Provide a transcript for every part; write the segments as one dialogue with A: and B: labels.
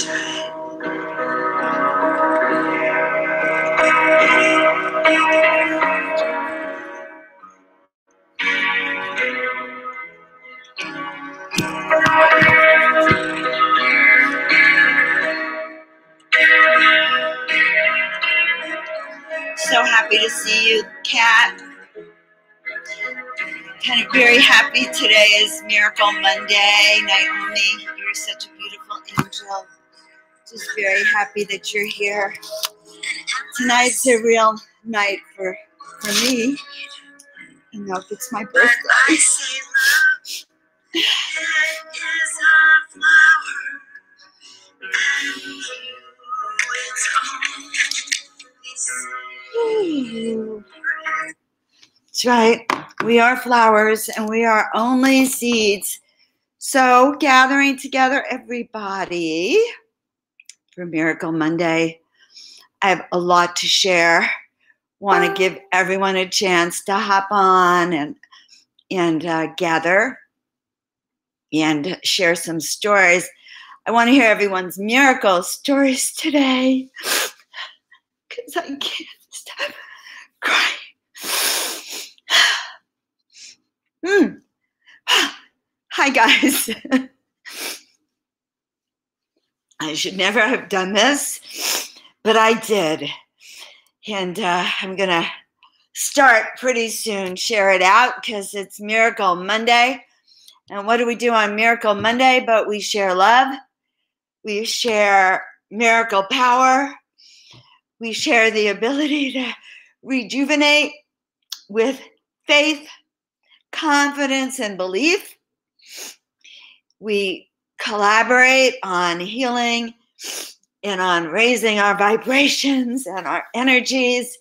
A: So happy to see you, Kat. Kind of very happy today is Miracle Monday. Naomi, you're such a beautiful angel. Just very happy that you're here. Tonight's a real night for me. You know, if it's my birthday. That's right. We are flowers and we are only seeds. So gathering together everybody for Miracle Monday. I have a lot to share. Want to give everyone a chance to hop on and gather and share some stories. I want to hear everyone's miracle stories today because I can't stop crying. Hi, guys. I should never have done this, but I did. And I'm going to start pretty soon, share it out, because it's Miracle Monday. And what do we do on Miracle Monday? But we share love. We share miracle power. We share the ability to rejuvenate with faith, confidence, and belief. We collaborate on healing and on raising our vibrations and our energies.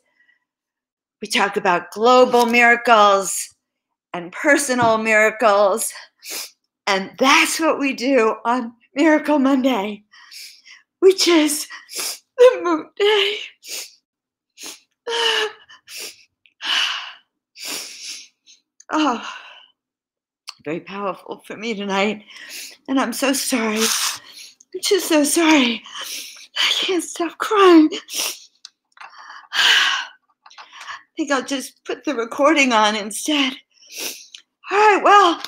A: We talk about global miracles and personal miracles. And that's what we do on Miracle Monday, which is the moon day. Oh, very powerful for me tonight. And I'm so sorry. I'm just so sorry. I can't stop crying. I think I'll just put the recording on instead. All right, well,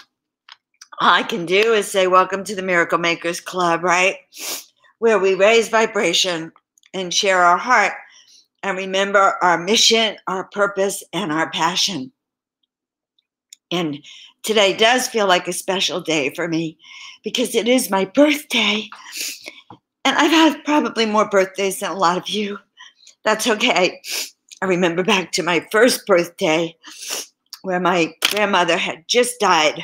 A: all I can do is say welcome to the Miracle Makers Club, right? Where we raise vibration and share our heart and remember our mission, our purpose, and our passion. And today does feel like a special day for me because it is my birthday. And I've had probably more birthdays than a lot of you. That's okay. I remember back to my first birthday where my grandmother had just died.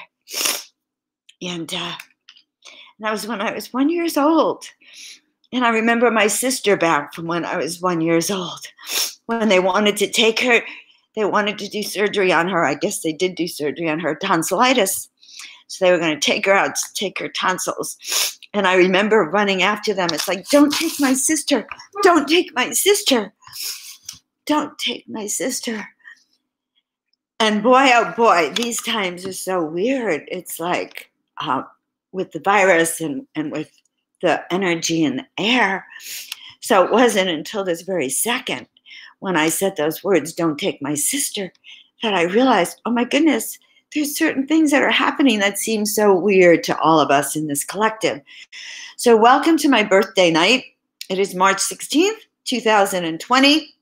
A: And that was when I was 1 year old. And I remember my sister back from when I was 1 year old. When they wanted to take her, they wanted to do surgery on her. I guess they did do surgery on her tonsillitis. So they were going to take her out to take her tonsils. And I remember running after them. It's like, don't take my sister. Don't take my sister. Don't take my sister. And boy, oh boy, these times are so weird. It's like with the virus and with the energy in the air. So it wasn't until this very second when I said those words, don't take my sister, that I realized, oh my goodness, there's certain things that are happening that seem so weird to all of us in this collective. So welcome to my birthday night. It is March 16th, 2020.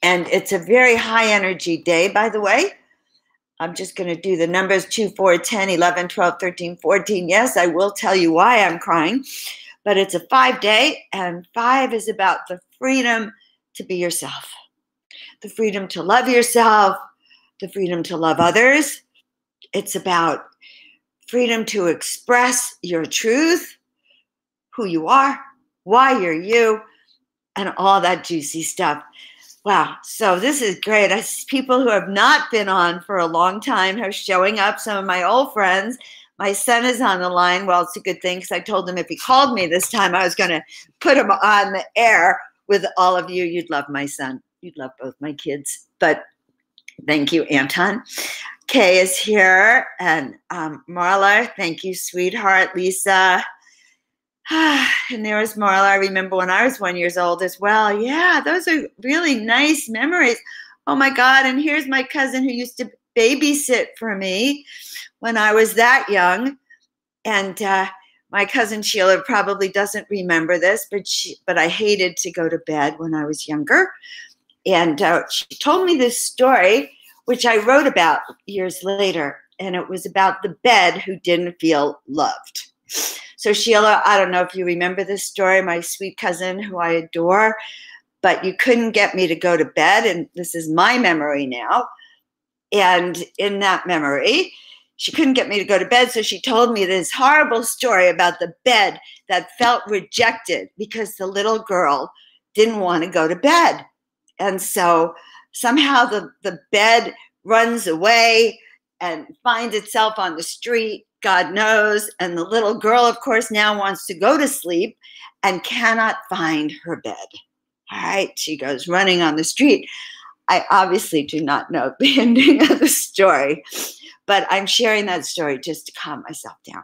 A: And it's a very high energy day, by the way. I'm just going to do the numbers 2, 4, 10, 11, 12, 13, 14. Yes, I will tell you why I'm crying. But it's a 5-day, and 5 is about the freedom to be yourself. The freedom to love yourself, the freedom to love others. It's about freedom to express your truth, who you are, why you're you, and all that juicy stuff. Wow, so this is great. I see people who have not been on for a long time are showing up, some of my old friends. My son is on the line. Well, it's a good thing because I told him if he called me this time, I was going to put him on the air with all of you. You'd love my son. You'd love both my kids. But thank you, Anton. Kay is here. And Marla, thank you, sweetheart. Lisa. And there was Marla. I remember when I was 1 year old as well. Yeah, those are really nice memories. Oh my God. And here's my cousin who used to babysit for me when I was that young. And my cousin Sheila probably doesn't remember this, but I hated to go to bed when I was younger. And she told me this story, which I wrote about years later. And it was about the bed who didn't feel loved. So Sheila, I don't know if you remember this story, my sweet cousin who I adore, but you couldn't get me to go to bed. And this is my memory now. And in that memory, she couldn't get me to go to bed. So she told me this horrible story about the bed that felt rejected because the little girl didn't want to go to bed. And so somehow the bed runs away and finds itself on the street, God knows. And the little girl, of course, now wants to go to sleep and cannot find her bed. All right, she goes running on the street. I obviously do not know the ending of the story, but I'm sharing that story just to calm myself down.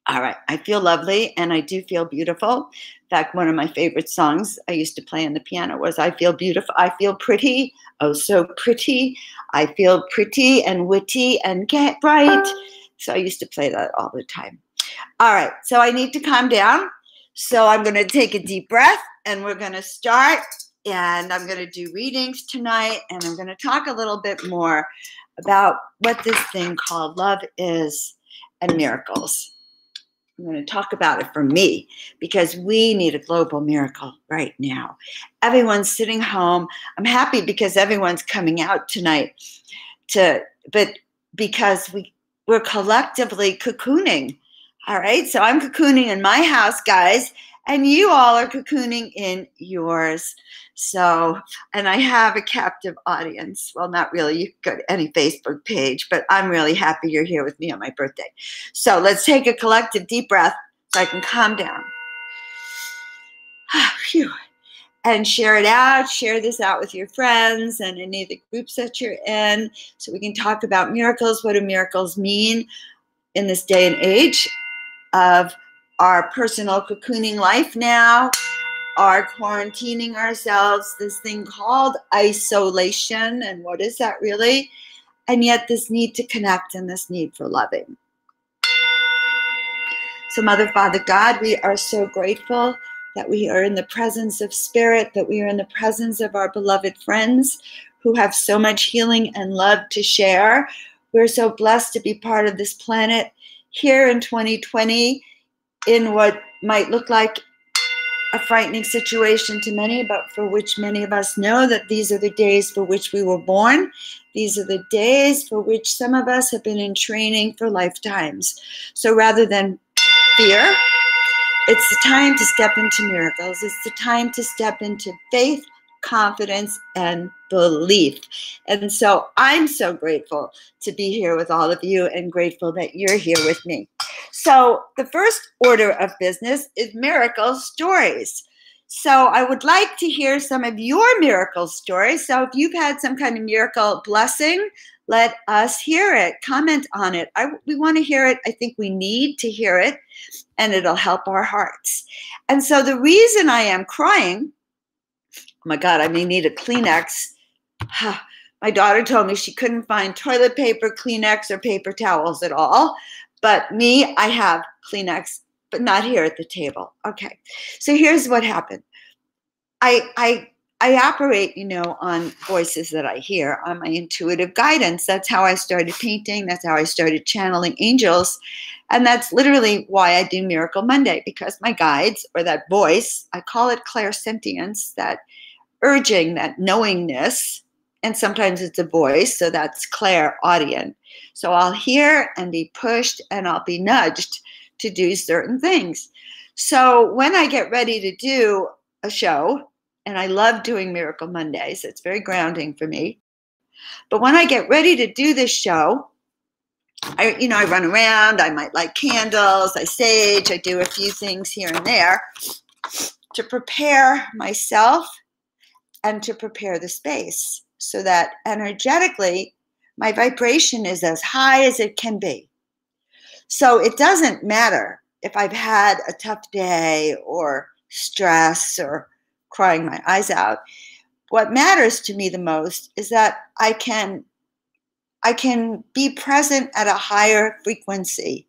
A: All right, I feel lovely and I do feel beautiful. In fact, one of my favorite songs I used to play on the piano was I Feel Beautiful, I Feel Pretty, oh so pretty. I feel pretty and witty and get bright. So I used to play that all the time. All right, so I need to calm down. So I'm going to take a deep breath and we're going to start. And I'm going to do readings tonight. And I'm going to talk a little bit more about what this thing called love is and miracles. I'm going to talk about it for me because we need a global miracle right now. Everyone's sitting home. I'm happy because everyone's coming out tonight but because we're collectively cocooning. All right. So I'm cocooning in my house, guys, and you all are cocooning in yours. So, and I have a captive audience. Well, not really. You can go to any Facebook page, but I'm really happy you're here with me on my birthday. So let's take a collective deep breath so I can calm down. Phew. And share it out. Share this out with your friends and any of the groups that you're in so we can talk about miracles. What do miracles mean in this day and age of our personal cocooning life now, our quarantining ourselves, this thing called isolation, and what is that really? And yet this need to connect and this need for loving. So Mother, Father, God, we are so grateful that we are in the presence of Spirit, that we are in the presence of our beloved friends who have so much healing and love to share. We're so blessed to be part of this planet here in 2020 in what might look like a frightening situation to many, but for which many of us know that these are the days for which we were born. These are the days for which some of us have been in training for lifetimes. So rather than fear, it's the time to step into miracles. It's the time to step into faith, confidence, and belief. And so I'm so grateful to be here with all of you and grateful that you're here with me. So the first order of business is miracle stories. So I would like to hear some of your miracle stories. So if you've had some kind of miracle blessing, let us hear it. Comment on it. We want to hear it. I think we need to hear it, and it'll help our hearts. And so the reason I am crying, oh my God, I may need a Kleenex. My daughter told me she couldn't find toilet paper, Kleenex, or paper towels at all. But me, I have Kleenex, but not here at the table. Okay, so here's what happened. I operate, on voices that I hear, on my intuitive guidance. That's how I started painting. That's how I started channeling angels. And that's literally why I do Miracle Monday, because my guides, or that voice, I call it clairsentience, that urging, that knowingness, and sometimes it's a voice, so that's clairaudient. So I'll hear and be pushed and I'll be nudged to do certain things. So when I get ready to do a show, and I love doing Miracle Mondays, it's very grounding for me. But when I get ready to do this show, I run around, I might light candles, I sage, I do a few things here and there to prepare myself and to prepare the space so that energetically my vibration is as high as it can be. So it doesn't matter if I've had a tough day or stress or crying my eyes out, what matters to me the most is that I can be present at a higher frequency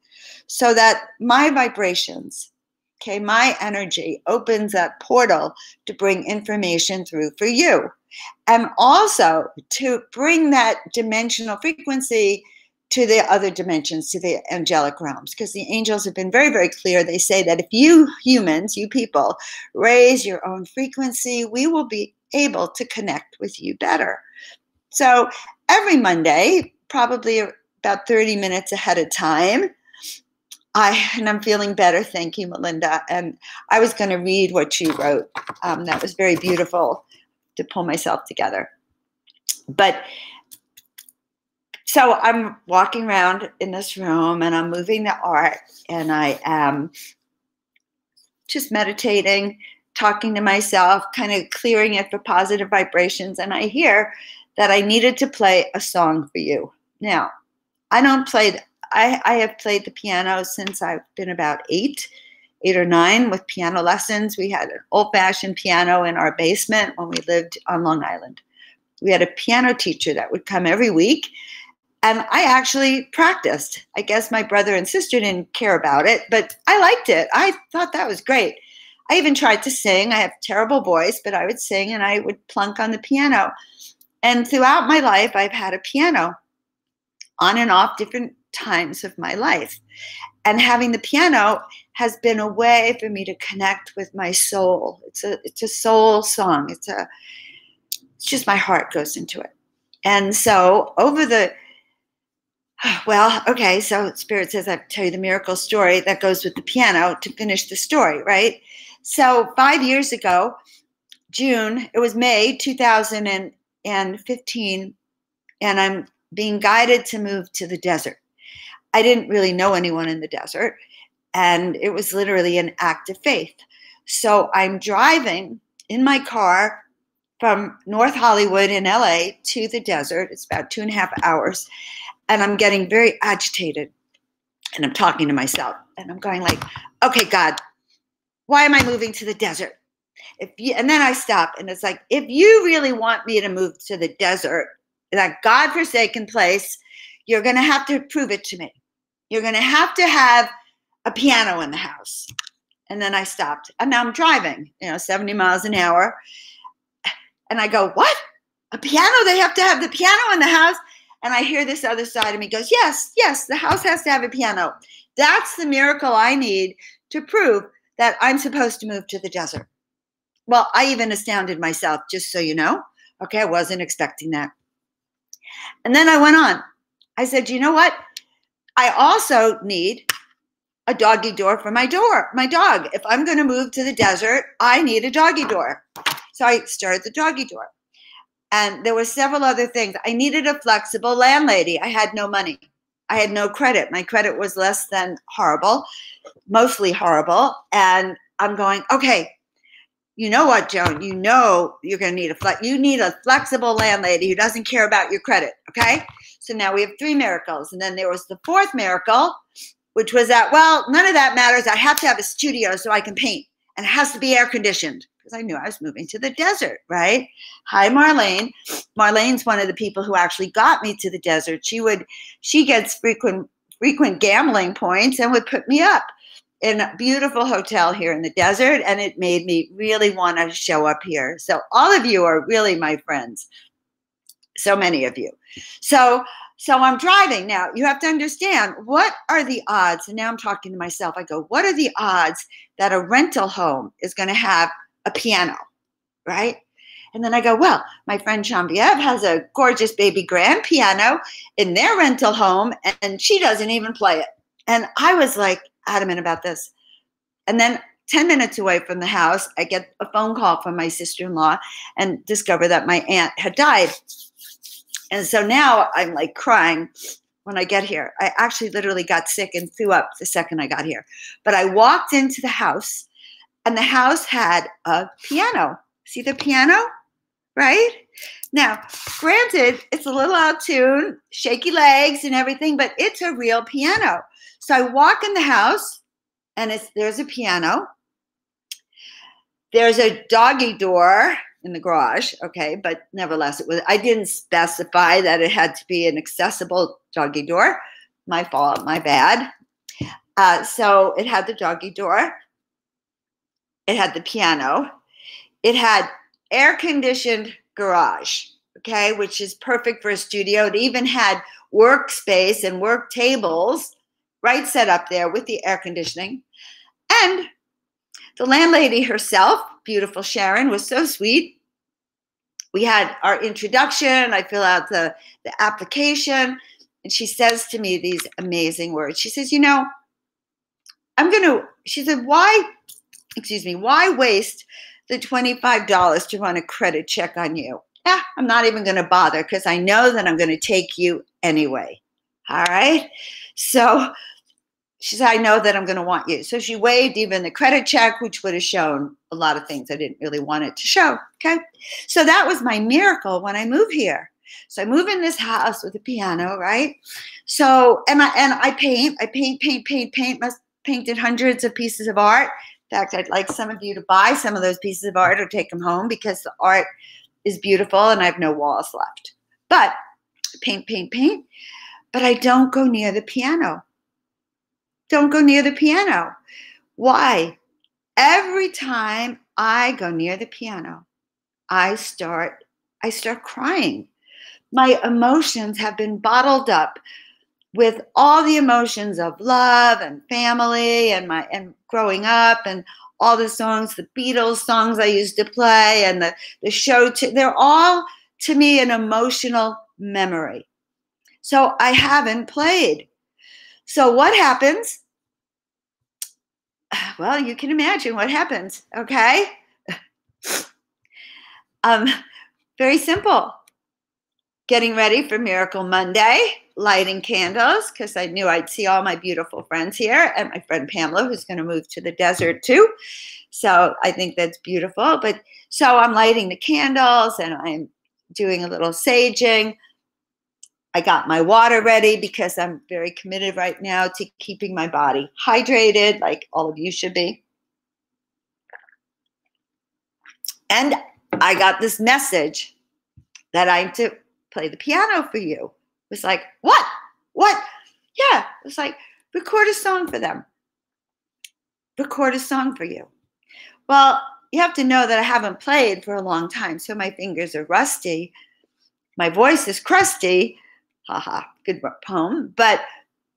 A: so that my vibrations, okay, my energy opens that portal to bring information through for you. And also to bring that dimensional frequency to the other dimensions, to the angelic realms, because the angels have been very, very clear. They say that if you humans, you people, raise your own frequency, we will be able to connect with you better. So every Monday, probably about 30 minutes ahead of time, and I'm feeling better. Thank you, Melinda. And I was going to read what she wrote. That was very beautiful to pull myself together. But so I'm walking around in this room and I'm moving the art and I am just meditating, talking to myself, kind of clearing it for positive vibrations. And I hear that I needed to play a song for you. Now, I have played the piano since I've been about 8 or 9 with piano lessons. We had an old-fashioned piano in our basement when we lived on Long Island. We had a piano teacher that would come every week, and I actually practiced. I guess my brother and sister didn't care about it, but I liked it. I thought that was great. I even tried to sing. I have a terrible voice, but I would sing and I would plunk on the piano. And throughout my life, I've had a piano on and off different times of my life. And having the piano has been a way for me to connect with my soul. It's a soul song. It's just my heart goes into it. And so so Spirit says I tell you the miracle story that goes with the piano to finish the story, right? So 5 years ago, it was May 2015, and I'm being guided to move to the desert. I didn't really know anyone in the desert, and it was literally an act of faith. So I'm driving in my car from North Hollywood in LA to the desert. It's about 2.5 hours, and I'm getting very agitated, and I'm talking to myself, and I'm going like, okay, God, why am I moving to the desert? And then I stop, and it's like, if you really want me to move to the desert, that godforsaken place, you're going to have to prove it to me. You're going to have a piano in the house. And then I stopped. And now I'm driving, 70 miles an hour. And I go, what? A piano? They have to have the piano in the house? And I hear this other side of me goes, yes, the house has to have a piano. That's the miracle I need to prove that I'm supposed to move to the desert. Well, I even astounded myself, just so you know. Okay, I wasn't expecting that. And then I went on. I said, you know what? I also need a doggy door for my dog. If I'm going to move to the desert, I need a doggy door. So I started the doggy door. And there were several other things. I needed a flexible landlady. I had no money. I had no credit. My credit was less than horrible, mostly horrible. And I'm going, okay, you know what, Joan? You know you're going to need you need a flexible landlady who doesn't care about your credit, okay? So now we have 3 miracles. And then there was the 4th miracle, which was that, well, none of that matters. I have to have a studio so I can paint. And it has to be air conditioned because I knew I was moving to the desert, right? Hi, Marlene. Marlene's one of the people who actually got me to the desert. She gets frequent gambling points and would put me up in a beautiful hotel here in the desert. And it made me really want to show up here. So all of you are really my friends. So many of you. So I'm driving. Now, you have to understand, what are the odds? And now I'm talking to myself. I go, what are the odds that a rental home is going to have a piano, right? And then I go, well, my friend Genevieve has a gorgeous baby grand piano in their rental home, and she doesn't even play it. And I was like adamant about this. And then 10 minutes away from the house, I get a phone call from my sister-in-law and discover that my aunt had died. And so now I'm like crying when I get here. I actually literally got sick and threw up the second I got here. But I walked into the house, and the house had a piano. See the piano? Right? Now, granted, it's a little out of tune, shaky legs and everything, but it's a real piano. So I walk in the house, And there's a piano. There's a doggy door in the garage, okay, but nevertheless, I didn't specify that it had to be an accessible doggy door. My fault, my bad. So it had the doggy door. It had the piano. It had air-conditioned garage, okay, which is perfect for a studio. It even had workspace and work tables right set up there with the air conditioning. And the landlady herself, beautiful Sharon, was so sweet. We had our introduction. I fill out the application, and she says to me these amazing words. She says, she said, why waste the $25 to run a credit check on you? I'm not even going to bother because I know that I'm going to take you anyway. All right. So she said, I know that I'm going to want you. So she waived even the credit check, which would have shown a lot of things I didn't really want it to show. Okay. So that was my miracle when I moved here. So I move in this house with a piano, right? So, and I paint, must painted hundreds of pieces of art. In fact, I'd like some of you to buy some of those pieces of art or take them home because the art is beautiful and I have no walls left. But paint, but I don't go near the piano. Don't go near the piano. Why? Every time I go near the piano, I start crying. My emotions have been bottled up with all the emotions of love and family and growing up and all the songs, the Beatles songs I used to play and the show. They're all, to me, an emotional memory. So I haven't played. So what happens? Well, you can imagine what happens, okay? Very simple. Getting ready for Miracle Monday, lighting candles, because I knew I'd see all my beautiful friends here, and my friend Pamela, who's going to move to the desert too. So I think that's beautiful. But so I'm lighting the candles, and I'm doing a little saging. I got my water ready because I'm very committed right now to keeping my body hydrated, like all of you should be. And I got this message that I'm to play the piano for you. It was like, what? Yeah, it was like, record a song for them. Record a song for you. Well, you have to know that I haven't played for a long time, so my fingers are rusty. My voice is crusty. Haha, good poem, but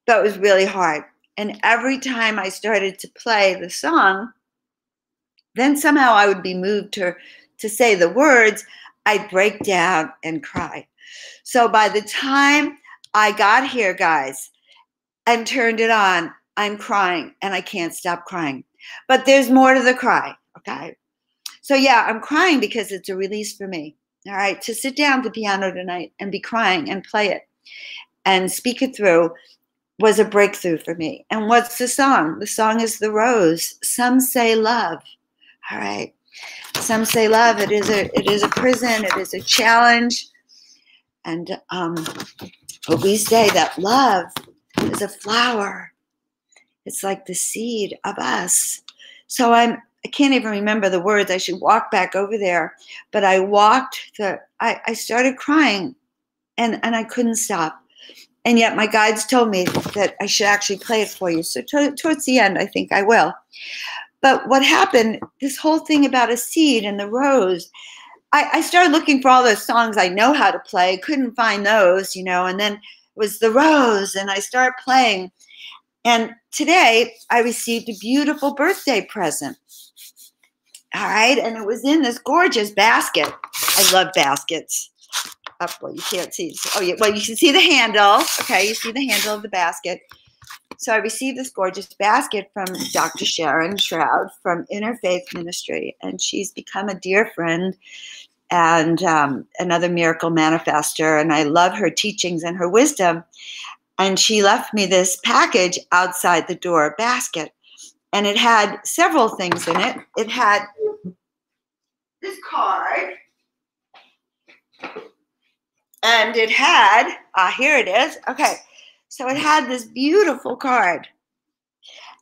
A: that was really hard. And every time I started to play the song, then somehow I would be moved to say the words, I'd break down and cry. So by the time I got here, guys, and turned it on, I'm crying and I can't stop crying. But there's more to the cry, okay? So yeah, I'm crying because it's a release for me, all right? To sit down at the piano tonight and be crying and play it and speak it through was a breakthrough for me. And what's the song? The song is The Rose. Some say love, all right? Some say love. It is a prison. It is a challenge. And but we say that love is a flower. It's like the seed of us. So I can't even remember the words. I should walk back over there. But I I started crying and I couldn't stop. And yet my guides told me that I should actually play it for you. So towards the end, I think I will. But what happened, this whole thing about a seed and the rose, I started looking for all those songs I know how to play, couldn't find those, and then it was The Rose, and I started playing. And today I received a beautiful birthday present. All right, and it was in this gorgeous basket. I love baskets. Oh, well, you can't see. Oh, yeah, well, you can see the handle. Okay, you see the handle of the basket. So I received this gorgeous basket from Dr. Sharon Shroud from Interfaith Ministry, and she's become a dear friend and another miracle manifester, and I love her teachings and her wisdom. And she left me this package outside the door, basket, and it had several things in it. It had this card, and it had, here it is. Okay, so it had this beautiful card.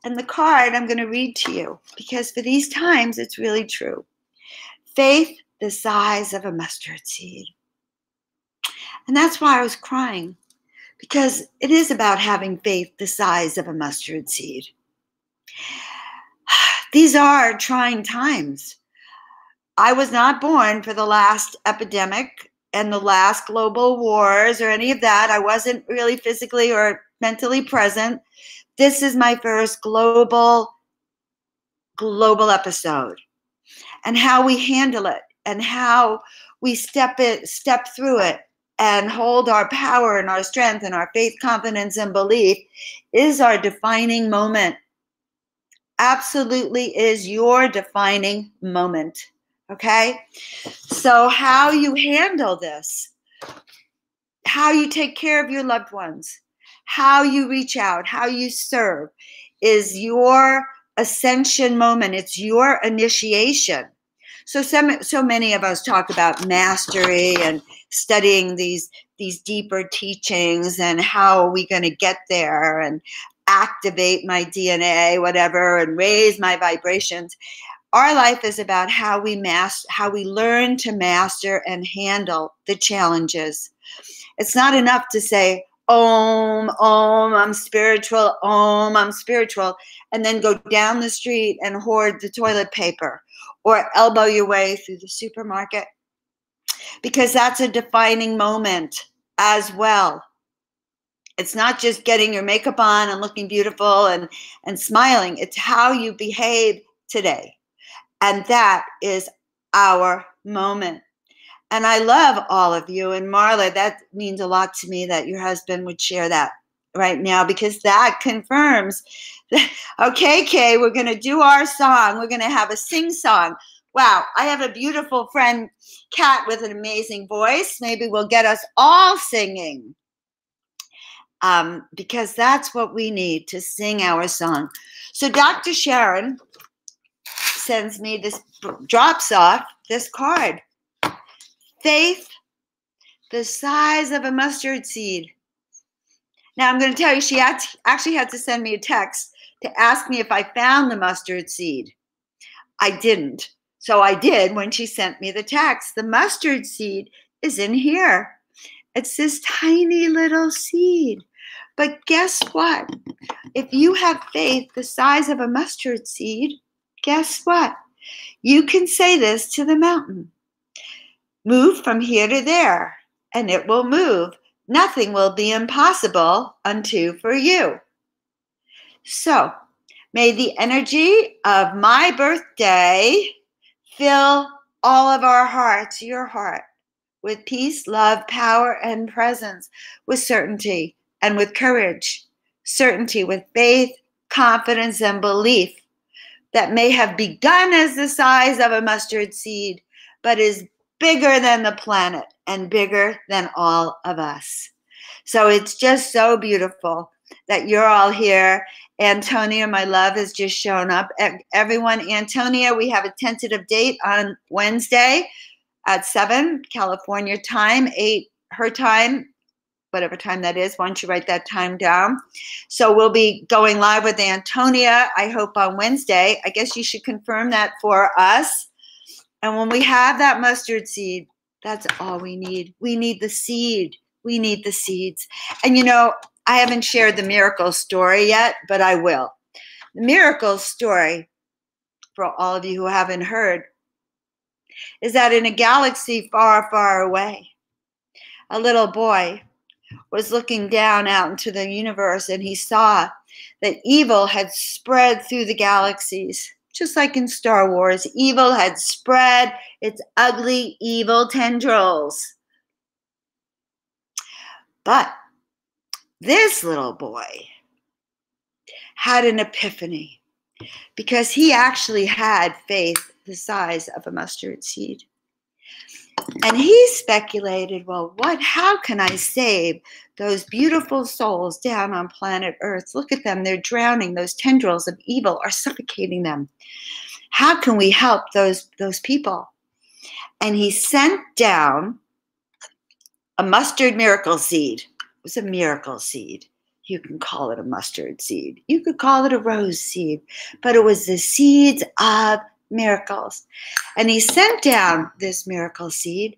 A: And the card I'm going to read to you, because for these times, it's really true. Faith the size of a mustard seed. And that's why I was crying, because it is about having faith the size of a mustard seed. These are trying times. I was not born for the last epidemic and the last global wars or any of that. I wasn't really physically or mentally present. This is my first global episode. And how we handle it and how we step through it and hold our power and our strength and our faith, confidence, and belief is our defining moment. Absolutely is your defining moment. Okay? So how you handle this, how you take care of your loved ones, how you reach out, how you serve is your ascension moment. It's your initiation. So many of us talk about mastery and studying these deeper teachings and how are we going to get there and activate my DNA, whatever, and raise my vibrations. Our life is about how we learn to master and handle the challenges. It's not enough to say, Om, I'm spiritual, Om, I'm spiritual, and then go down the street and hoard the toilet paper or elbow your way through the supermarket, because that's a defining moment as well. It's not just getting your makeup on and looking beautiful and smiling. It's how you behave today. And that is our moment. And I love all of you. And Marla, that means a lot to me that your husband would share that right now, because that confirms that, okay, Kay, we're going to do our song. We're going to have a sing song. Wow, I have a beautiful friend, Kat, with an amazing voice. Maybe we'll get us all singing, because that's what we need to sing our song. So Dr. Sharon sends me drops off this card. Faith the size of a mustard seed. Now I'm going to tell you, she actually had to send me a text to ask me if I found the mustard seed. I didn't. So I did when she sent me the text. The mustard seed is in here. It's this tiny little seed. But guess what? If you have faith the size of a mustard seed, guess what? You can say this to the mountain. Move from here to there, and it will move. Nothing will be impossible unto for you. So, may the energy of my birthday fill all of our hearts, your heart, with peace, love, power, and presence, with certainty and with courage, certainty with faith, confidence, and belief that may have begun as the size of a mustard seed, but is bigger than the planet and bigger than all of us. So it's just so beautiful that you're all here. Antonia, my love, has just shown up. Everyone, Antonia, we have a tentative date on Wednesday at 7 California time, 8 her time, whatever time that is. Why don't you write that time down? So we'll be going live with Antonia, I hope, on Wednesday. I guess you should confirm that for us. And when we have that mustard seed, that's all we need. We need the seed. We need the seeds. And you know, I haven't shared the miracle story yet, but I will. The miracle story, for all of you who haven't heard, is that in a galaxy far, far away, a little boy was looking down out into the universe, and he saw that evil had spread through the galaxies. Just like in Star Wars, evil had spread its ugly, evil tendrils. But this little boy had an epiphany, because he actually had faith the size of a mustard seed. And he speculated, well, how can I save those beautiful souls down on planet Earth? Look at them, they're drowning. Those tendrils of evil are suffocating them. How can we help those people? And he sent down a mustard miracle seed. It was a miracle seed. You can call it a mustard seed. You could call it a rose seed, but it was the seeds of miracles. And he sent down this miracle seed,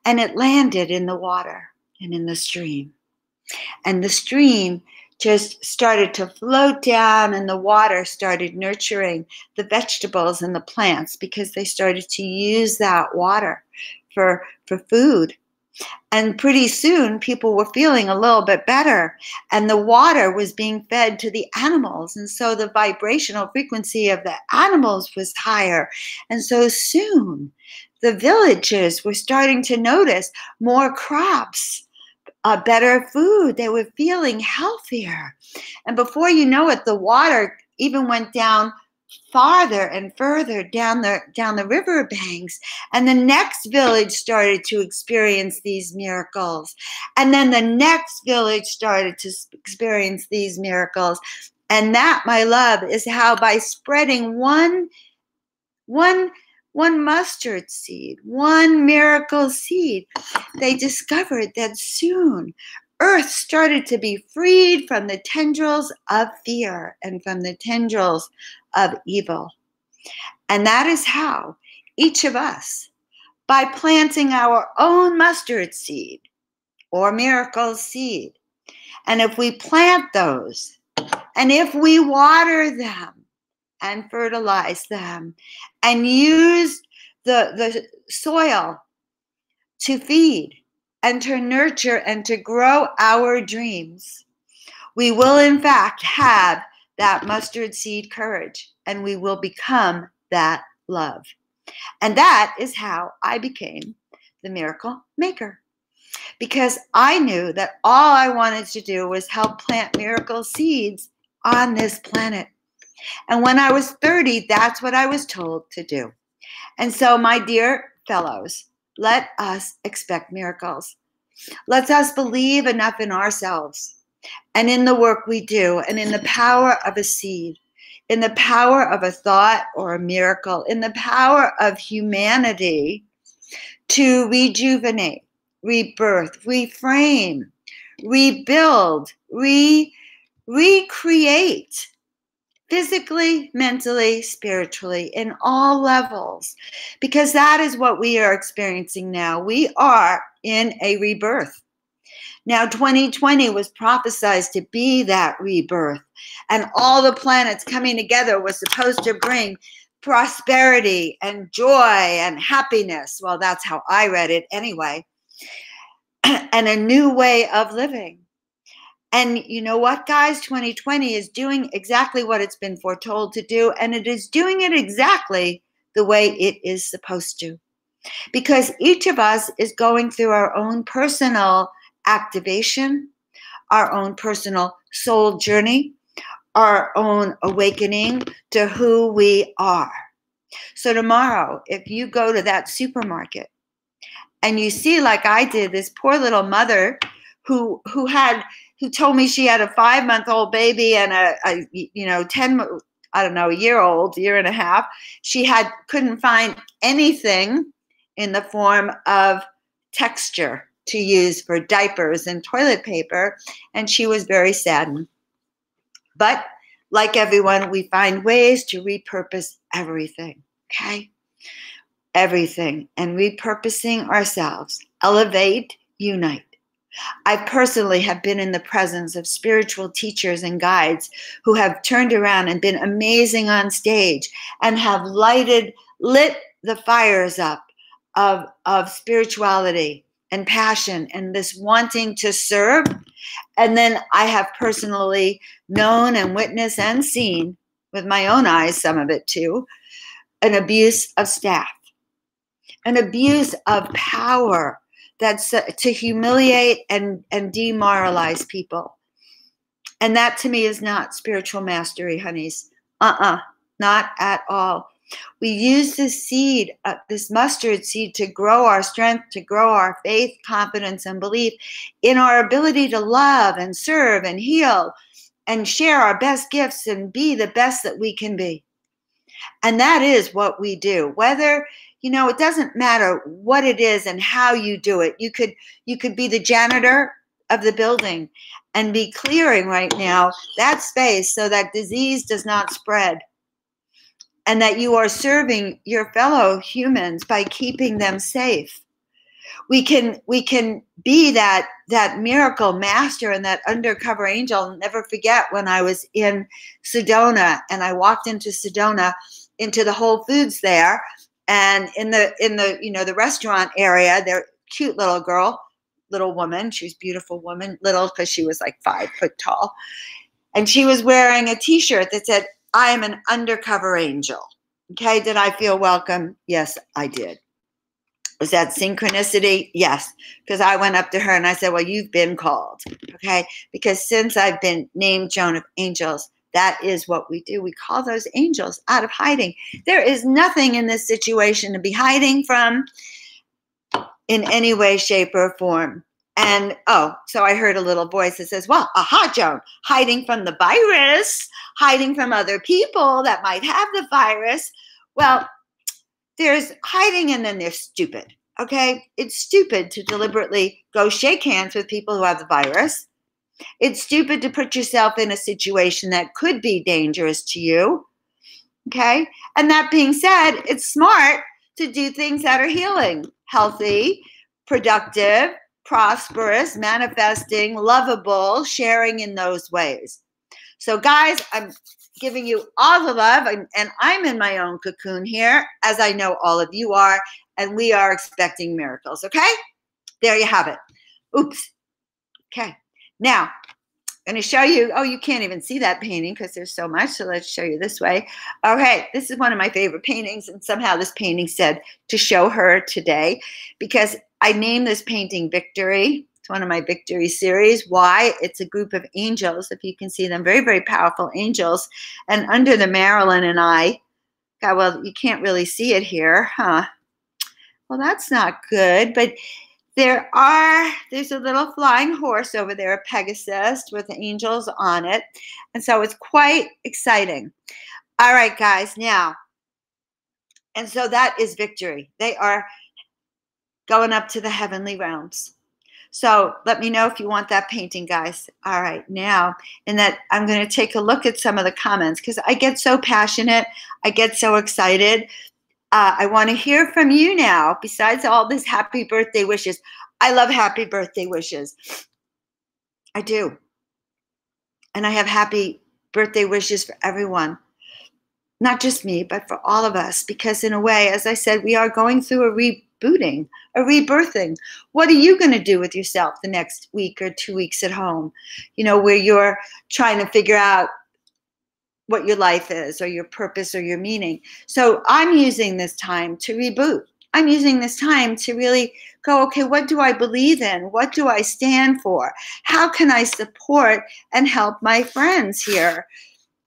A: and it landed in the water and in the stream. And the stream just started to float down, and the water started nurturing the vegetables and the plants because they started to use that water for food. And pretty soon, people were feeling a little bit better, and the water was being fed to the animals. And so the vibrational frequency of the animals was higher. And so soon, the villagers were starting to notice more crops, better food. They were feeling healthier. And before you know it, the water even went down farther and further down the river banks, and the next village started to experience these miracles, and then the next village started to experience these miracles. And that, my love, is how by spreading one mustard seed, one miracle seed, they discovered that soon Earth started to be freed from the tendrils of fear and from the tendrils of evil. And that is how each of us, by planting our own mustard seed or miracle seed, and if we plant those, and if we water them and fertilize them and use the soil to feed and to nurture and to grow our dreams, we will in fact have that mustard seed courage, and we will become that love. And that is how I became the miracle maker, because I knew that all I wanted to do was help plant miracle seeds on this planet. And when I was 30, that's what I was told to do. And so, my dear fellows, let us expect miracles. Let us believe enough in ourselves and in the work we do, and in the power of a seed, in the power of a thought or a miracle, in the power of humanity to rejuvenate, rebirth, reframe, rebuild, recreate, physically, mentally, spiritually, in all levels, because that is what we are experiencing now. We are in a rebirth. Now, 2020 was prophesized to be that rebirth, and all the planets coming together was supposed to bring prosperity and joy and happiness. Well, that's how I read it anyway. And a new way of living. And you know what, guys? 2020 is doing exactly what it's been foretold to do, and it is doing it exactly the way it is supposed to. Because each of us is going through our own personal activation, our own personal soul journey, our own awakening to who we are. So tomorrow, if you go to that supermarket and you see, like I did, this poor little mother who told me she had a 5-month-old baby and a 10, I don't know, year and a half. She couldn't find anything in the form of texture to use for diapers and toilet paper, and she was very saddened. But like everyone, we find ways to repurpose everything, okay? Everything. And repurposing ourselves. Elevate, unite. I personally have been in the presence of spiritual teachers and guides who have turned around and been amazing on stage and have lit the fires up of spirituality and passion and this wanting to serve. And then I have personally known and witnessed and seen with my own eyes, some of it too, an abuse of staff, an abuse of power that's to humiliate and demoralize people. And that to me is not spiritual mastery, honeys. Not at all. We use this seed, this mustard seed, to grow our strength, to grow our faith, confidence, and belief in our ability to love and serve and heal and share our best gifts and be the best that we can be. And that is what we do. Whether, it doesn't matter what it is and how you do it. You could be the janitor of the building and be clearing right now that space so that disease does not spread, and that you are serving your fellow humans by keeping them safe. We can be that miracle master and that undercover angel. I'll never forget when I was in Sedona and I walked into Sedona, into the Whole Foods there, and in the the restaurant area, there, cute little woman. She was a beautiful woman, little because she was like 5 foot tall, and she was wearing a T-shirt that said, "I am an undercover angel." Okay, did I feel welcome? Yes, I did. Was that synchronicity? Yes, because I went up to her and I said, well, you've been called, okay? Because since I've been named Joan of Angels, that is what we do. We call those angels out of hiding. There is nothing in this situation to be hiding from in any way, shape, or form. And, so I heard a little voice that says, well, aha, Joan, hiding from the virus, hiding from other people that might have the virus. Well, there's hiding and then there's stupid, okay? It's stupid to deliberately go shake hands with people who have the virus. It's stupid to put yourself in a situation that could be dangerous to you, okay? And that being said, it's smart to do things that are healing, healthy, productive, prosperous, manifesting, lovable, sharing in those ways. So guys, I'm giving you all the love, and I'm in my own cocoon here, as I know all of you are, and we are expecting miracles, okay? There you have it. Oops. Okay. Now, I'm going to show you, you can't even see that painting because there's so much, so let's show you this way. Okay, this is one of my favorite paintings, and somehow this painting said to show her today, because I named this painting Victory. It's one of my Victory series. Why? It's a group of angels, if you can see them, very, very powerful angels. And under the Marilyn and I, God, well, you can't really see it here, huh? Well, that's not good, but there's a little flying horse over there, a Pegasus with angels on it. And so it's quite exciting. All right, guys, now, and so that is Victory. They are going up to the heavenly realms. So let me know if you want that painting, guys. All right, now, and that I'm going to take a look at some of the comments because I get so passionate. I get so excited. I want to hear from you now, besides all these happy birthday wishes. I love happy birthday wishes. I do. And I have happy birthday wishes for everyone. Not just me, but for all of us. Because in a way, as I said, we are going through a rebooting, a rebirthing. What are you going to do with yourself the next week or 2 weeks at home? Where you're trying to figure out what your life is or your purpose or your meaning. So I'm using this time to reboot. I'm using this time to really go, okay, what do I believe in? What do I stand for? How can I support and help my friends here?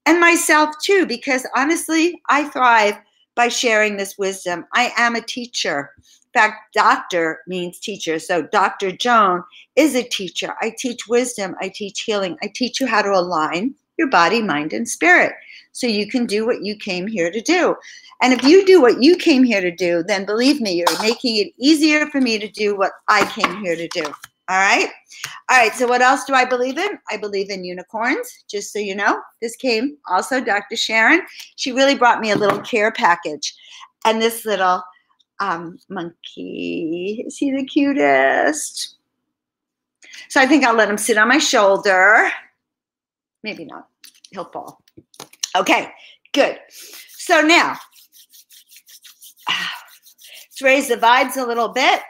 A: And myself too, because honestly, I thrive by sharing this wisdom. I am a teacher. In fact, doctor means teacher. So Dr. Joan is a teacher. I teach wisdom. I teach healing. I teach you how to align your body, mind, and spirit so you can do what you came here to do. And if you do what you came here to do, then believe me, you're making it easier for me to do what I came here to do. All right? All right, so what else do I believe in? I believe in unicorns, just so you know. This came also, Dr. Sharon. She really brought me a little care package. And this little monkey, is he the cutest? So I think I'll let him sit on my shoulder. Maybe not. He'll fall. Okay, good. So now, let's raise the vibes a little bit.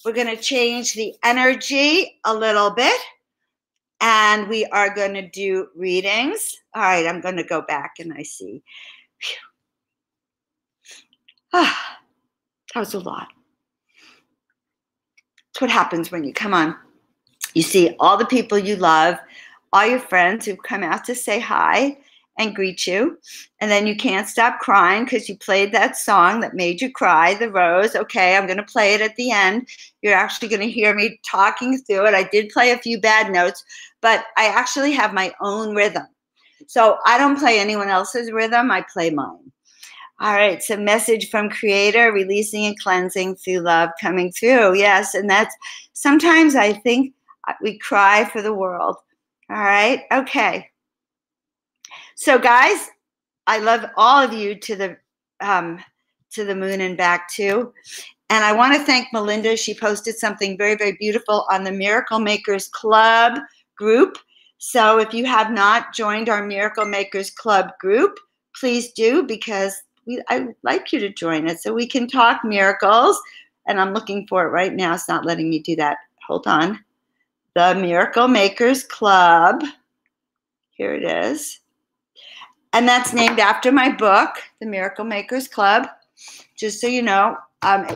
A: We're going to change the energy a little bit. And we are going to do readings. All right, I'm going to go back and I see. That was a lot. That's what happens when you come on. You see all the people you love, all your friends who've come out to say hi and greet you. And then you can't stop crying because you played that song that made you cry, The Rose. Okay, I'm going to play it at the end. You're actually going to hear me talking through it. I did play a few bad notes, but I actually have my own rhythm. So I don't play anyone else's rhythm. I play mine. All right, so message from Creator, releasing and cleansing through love coming through. Yes, and that's sometimes I think We cry for the world. All right? Okay. So, guys, I love all of you to the moon and back too. And I want to thank Melinda. She posted something very, very beautiful on the Miracle Makers Club group. So if you have not joined our Miracle Makers Club group, please do, because I'd like you to join it so we can talk miracles. And I'm looking for it right now. It's not letting me do that. Hold on. The Miracle Makers Club. Here it is. And that's named after my book, The Miracle Makers Club, just so you know,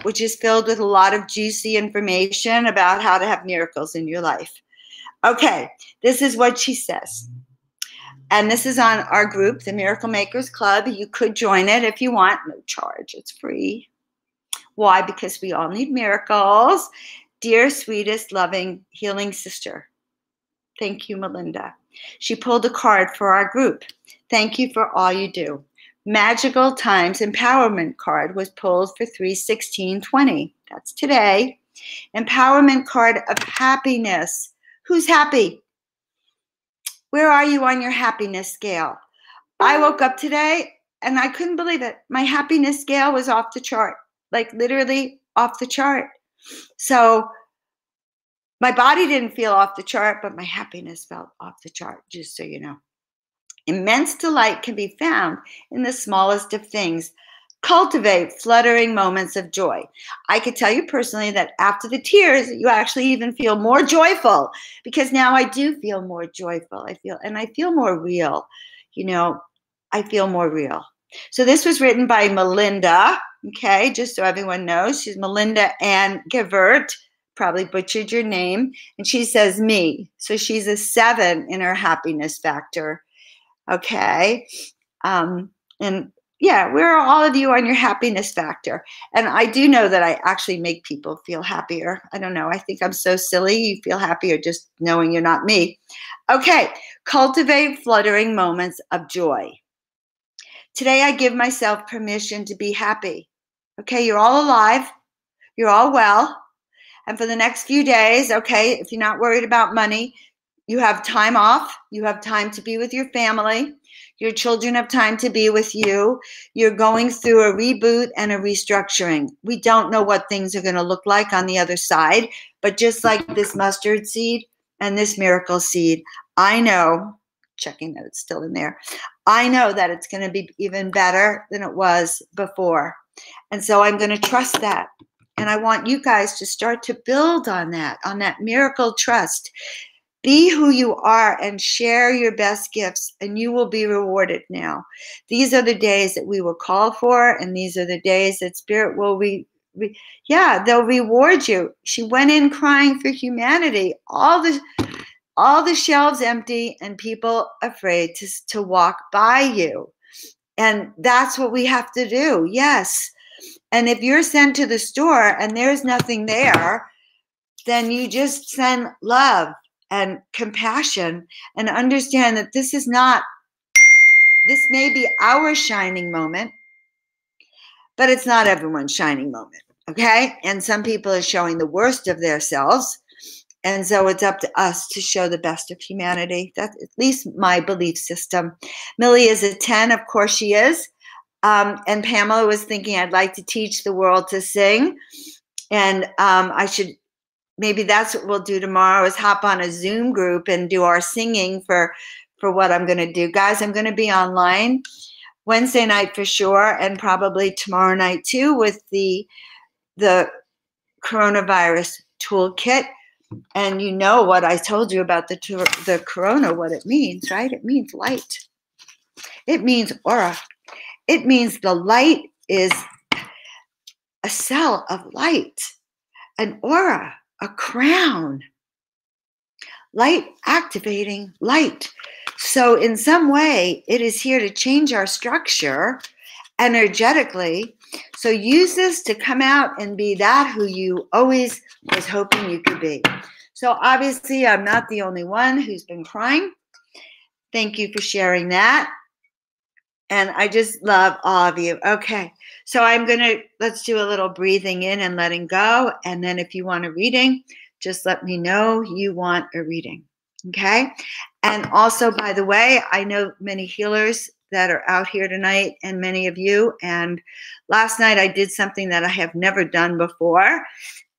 A: which is filled with a lot of juicy information about how to have miracles in your life. Okay, this is what she says. And this is on our group, the Miracle Makers Club. You could join it if you want. No charge. It's free. Why? Because we all need miracles. Dear, sweetest, loving, healing sister. Thank you, Melinda. She pulled a card for our group. Thank you for all you do. Magical Times Empowerment card was pulled for 3/16/20. That's today. Empowerment card of happiness. Who's happy? Where are you on your happiness scale? I woke up today and I couldn't believe it. My happiness scale was off the chart, like literally off the chart. So my body didn't feel off the chart, but my happiness felt off the chart, just so you know. Immense delight can be found in the smallest of things. Cultivate fluttering moments of joy. I could tell you personally that after the tears, you actually even feel more joyful, because now I do feel more joyful. I feel more real. You know, I feel more real. So this was written by Melinda, okay, just so everyone knows. She's Melinda Ann Gevert. Probably butchered your name. And she says me. So she's a 7 in her happiness factor. Okay. And yeah, where are all of you on your happiness factor? And I do know that I actually make people feel happier. I don't know. I think I'm so silly. You feel happier just knowing you're not me. Okay. Cultivate fluttering moments of joy. Today, I give myself permission to be happy. Okay. You're all alive. You're all well. And for the next few days, okay, if you're not worried about money, you have time off. You have time to be with your family. Your children have time to be with you. You're going through a reboot and a restructuring. We don't know what things are going to look like on the other side, but just like this mustard seed and this miracle seed, I know, checking that it's still in there, I know that it's going to be even better than it was before. And so I'm going to trust that. And I want you guys to start to build on that miracle trust. Be who you are and share your best gifts, and you will be rewarded now. These are the days that we were called for, and these are the days that Spirit will they'll reward you. She went in crying for humanity. All the shelves empty and people afraid to walk by you. And that's what we have to do. Yes. And if you're sent to the store and there's nothing there, then you just send love and compassion and understand that this may be our shining moment, but it's not everyone's shining moment, okay? And some people are showing the worst of themselves, and so it's up to us to show the best of humanity. That's at least my belief system. Millie is a 10, of course she is. And Pamela was thinking, I'd like to teach the world to sing. And maybe that's what we'll do tomorrow, is hop on a Zoom group and do our singing for what I'm going to do. Guys, I'm going to be online Wednesday night for sure, and probably tomorrow night too, with the coronavirus toolkit. And you know what I told you about the corona, what it means, right? It means light. It means aura. It means the light is a cell of light, an aura, a crown, light activating light. So in some way, it is here to change our structure energetically. So use this to come out and be that who you always was hoping you could be. So obviously, I'm not the only one who's been crying. Thank you for sharing that. And I just love all of you. Okay, so let's do a little breathing in and letting go. And then if you want a reading, just let me know you want a reading. Okay? And also, by the way, I know many healers that are out here tonight and many of you. And last night I did something that I have never done before.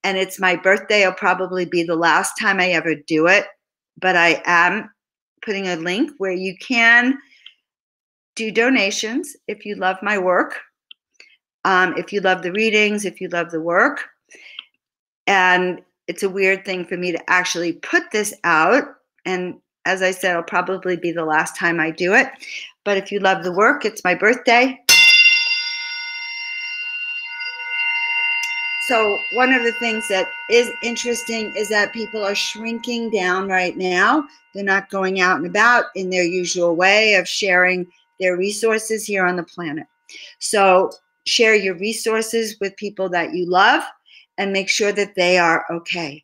A: And it's my birthday. It'll probably be the last time I ever do it. But I am putting a link where you can do donations if you love my work, if you love the readings, if you love the work. And it's a weird thing for me to actually put this out. And as I said, it'll probably be the last time I do it. But if you love the work, it's my birthday. So one of the things that is interesting is that people are shrinking down right now. They're not going out and about in their usual way of sharing their resources here on the planet. So share your resources with people that you love and make sure that they are okay,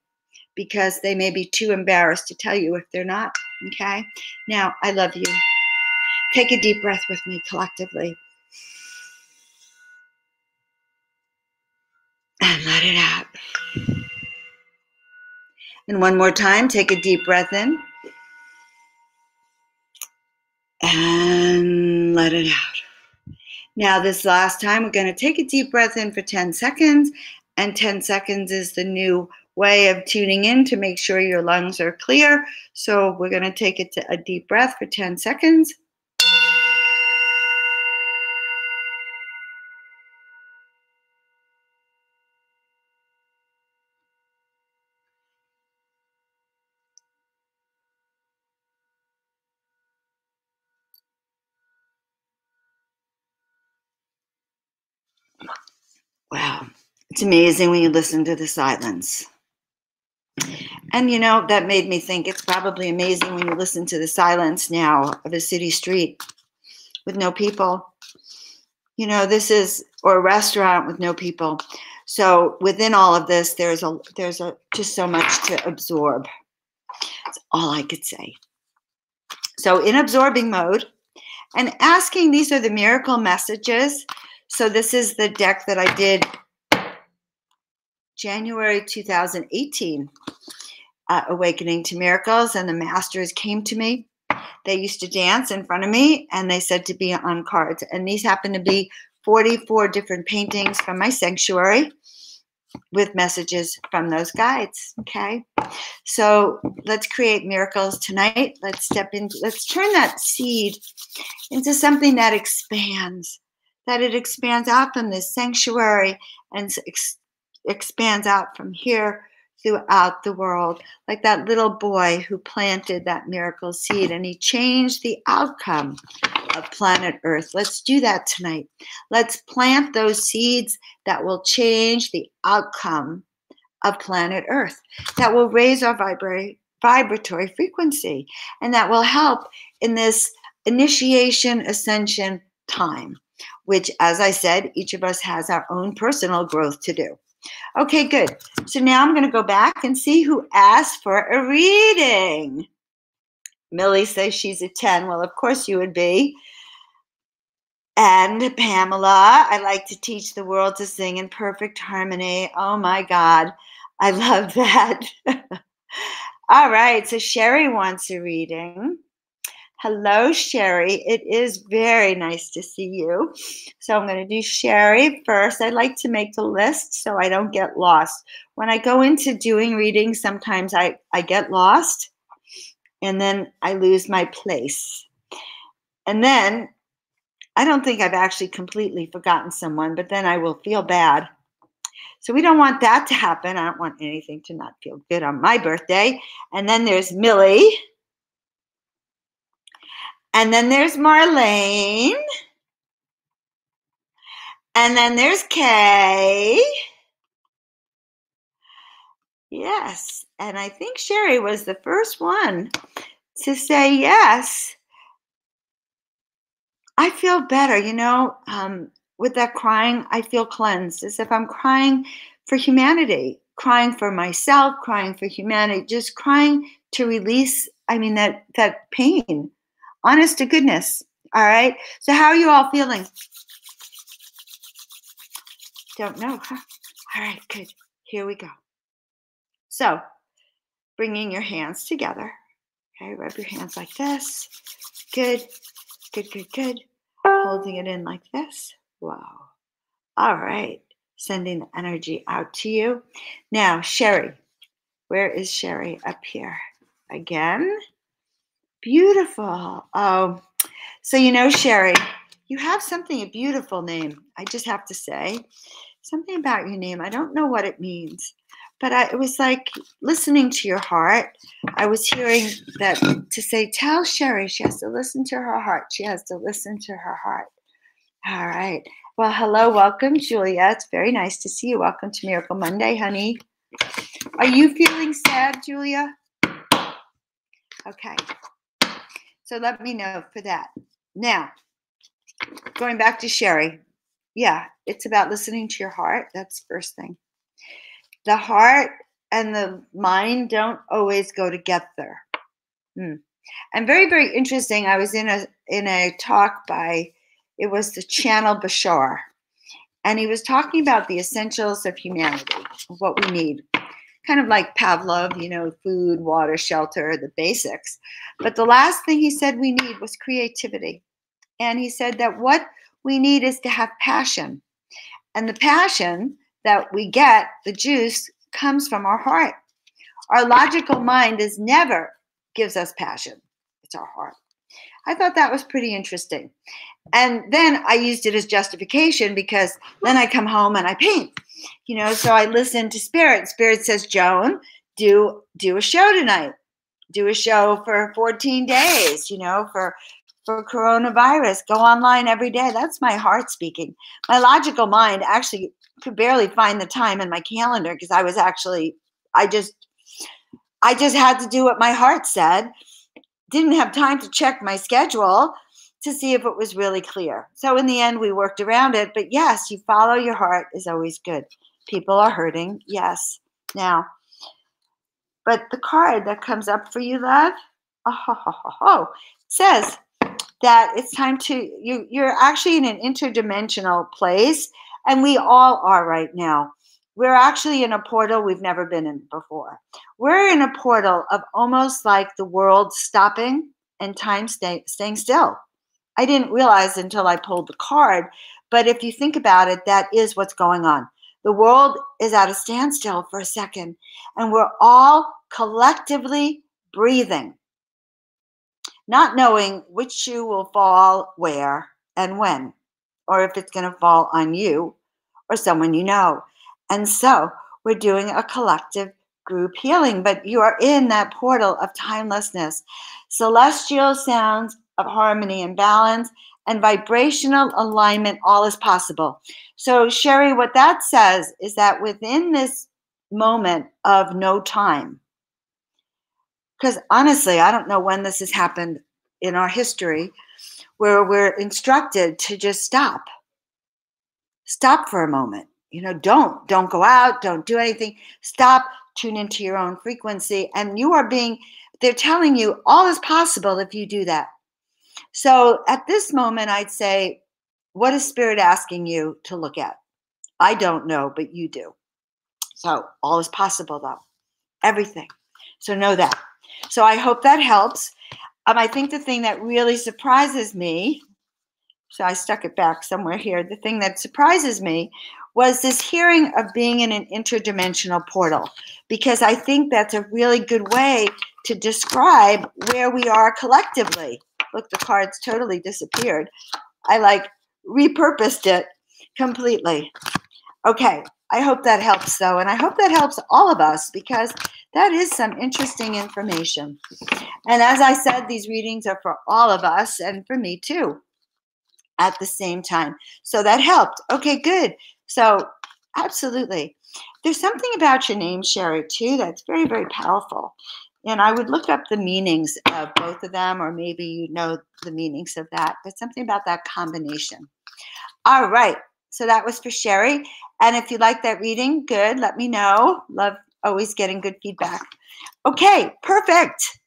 A: because they may be too embarrassed to tell you if they're not. Okay? Now, I love you. Take a deep breath with me collectively. And let it out. And one more time, take a deep breath in. And let it out. Now, this last time, we're going to take a deep breath in for 10 seconds. And 10 seconds is the new way of tuning in to make sure your lungs are clear. So we're going to take a deep breath for 10 seconds. Wow. It's amazing when you listen to the silence. And, that made me think it's probably amazing when you listen to the silence now of a city street with no people. Or a restaurant with no people. So within all of this, there's just so much to absorb. That's all I could say. So in absorbing mode and asking, these are the miracle messages. So this is the deck that I did January 2018, Awakening to Miracles, and the masters came to me. They used to dance in front of me, and they said to be on cards. And these happen to be 44 different paintings from my sanctuary with messages from those guides, okay? So let's create miracles tonight. Let's turn that seed into something that expands, that it expands out from this sanctuary and expands out from here throughout the world, like that little boy who planted that miracle seed and he changed the outcome of planet Earth. Let's do that tonight. Let's plant those seeds that will change the outcome of planet Earth, that will raise our vibratory frequency, and that will help in this initiation ascension time, which, as I said, each of us has our own personal growth to do. Okay, good. So now I'm going to go back and see who asked for a reading. Millie says she's a 10. Well, of course you would be. And Pamela, I like to teach the world to sing in perfect harmony. Oh my God, I love that. All right, so Sherry wants a reading. Hello, Sherry. It is very nice to see you. So I'm going to do Sherry first. I like to make the list so I don't get lost. When I go into doing readings, sometimes I get lost and then I lose my place. And then I don't think I've actually completely forgotten someone, but then I will feel bad. So we don't want that to happen. I don't want anything to not feel good on my birthday. And then there's Millie. And then there's Marlene. And then there's Kay. Yes. And I think Sherry was the first one to say yes. I feel better, with that crying, I feel cleansed, as if I'm crying for humanity, crying for myself, crying for humanity, just crying to release, that pain. Honest to goodness. All right. So how are you all feeling? Don't know. Huh? All right, good. Here we go. So bringing your hands together. Okay, rub your hands like this. Good, good, good, good. Holding it in like this. Wow. All right. Sending the energy out to you. Now, Sherry. Where is Sherry? Up here. Again. Beautiful. Oh, so Sherry, you have a beautiful name. I just have to say. Something about your name. I don't know what it means. But it was like listening to your heart. I was hearing that to say, tell Sherry she has to listen to her heart. She has to listen to her heart. All right. Well, hello. Welcome, Julia. It's very nice to see you. Welcome to Miracle Monday, honey. Are you feeling sad, Julia? Okay. So let me know for that. Now, going back to Sherry. Yeah, it's about listening to your heart. That's the first thing. The heart and the mind don't always go together. And very, very interesting. I was in a talk by, it was the channel Bashar, and he was talking about the essentials of humanity, what we need. Kind of like Pavlov, food, water, shelter, the basics. But the last thing he said we need was creativity. And he said that what we need is to have passion. And the passion that we get, the juice, comes from our heart. Our logical mind never gives us passion. It's our heart. I thought that was pretty interesting. And then I used it as justification because then I come home and I paint. So I listen to Spirit. Spirit says, Joan, do a show tonight. Do a show for 14 days, for coronavirus. Go online every day. That's my heart speaking. My logical mind actually could barely find the time in my calendar because I just had to do what my heart said. Didn't have time to check my schedule to see if it was really clear. So in the end, we worked around it. But yes, you follow your heart is always good. People are hurting. Yes. Now, but the card that comes up for you, love, says that it's time to, you're actually in an interdimensional place, and we all are right now. We're actually in a portal we've never been in before. We're in a portal of almost like the world stopping and time staying still. I didn't realize until I pulled the card, but if you think about it, that is what's going on. The world is at a standstill for a second, and we're all collectively breathing, not knowing which shoe will fall where and when, or if it's going to fall on you or someone you know. And so we're doing a collective group healing, but you are in that portal of timelessness, celestial sounds of harmony and balance, and vibrational alignment. All is possible. So Sherry, what that says is that within this moment of no time, because honestly, I don't know when this has happened in our history where we're instructed to just stop for a moment. Don't go out, don't do anything. Stop, tune into your own frequency. And they're telling you all is possible if you do that. So at this moment, I'd say, what is Spirit asking you to look at? I don't know, but you do. So all is possible, though. Everything. So know that. So I hope that helps. I think the thing that really surprises me, so I stuck it back somewhere here. The thing that surprises me was this hearing of being in an interdimensional portal, because I think that's a really good way to describe where we are collectively. Look, the card's totally disappeared. I repurposed it completely. Okay, I hope that helps though, and I hope that helps all of us because that is some interesting information. And as I said, these readings are for all of us and for me too at the same time. So that helped. Okay, good. So absolutely. There's something about your name, Sherry, too, that's very, very powerful. And I would look up the meanings of both of them, or maybe you know the meanings of that, but something about that combination. All right. So that was for Sherry. And if you like that reading, good, let me know. Love always getting good feedback. Okay, perfect.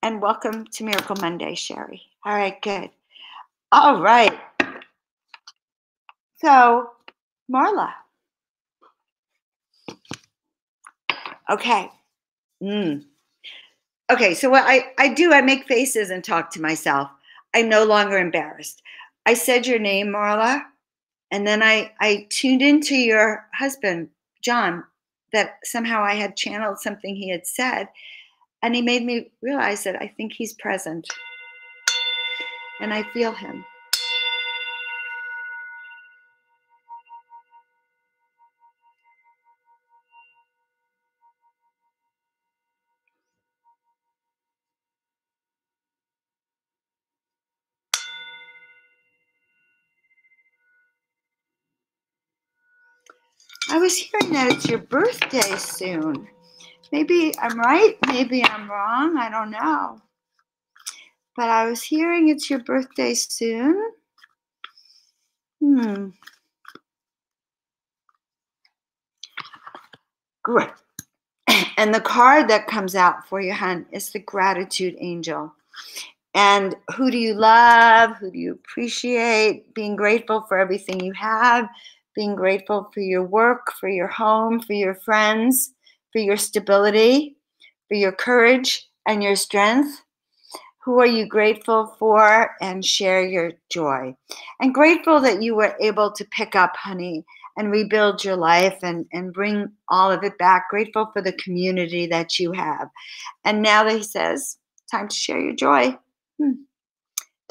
A: And welcome to Miracle Monday, Sherry. All right, good. All right. So, Marla. Okay. Mm. Okay, so what I do, I make faces and talk to myself. I'm no longer embarrassed. I said your name, Marla, and then I tuned into your husband, John, that somehow I had channeled something he had said, and he made me realize that I think he's present and I feel him. I was hearing that it's your birthday soon. Maybe I'm right, maybe I'm wrong, I don't know. But I was hearing it's your birthday soon. Hmm. Great. And the card that comes out for you, hon, is the gratitude angel. And who do you love? Who do you appreciate? Being grateful for everything you have, being grateful for your work, for your home, for your friends, for your stability, for your courage and your strength. Who are you grateful for? And share your joy. And grateful that you were able to pick up, honey, and rebuild your life and bring all of it back. Grateful for the community that you have. And now that he says, time to share your joy.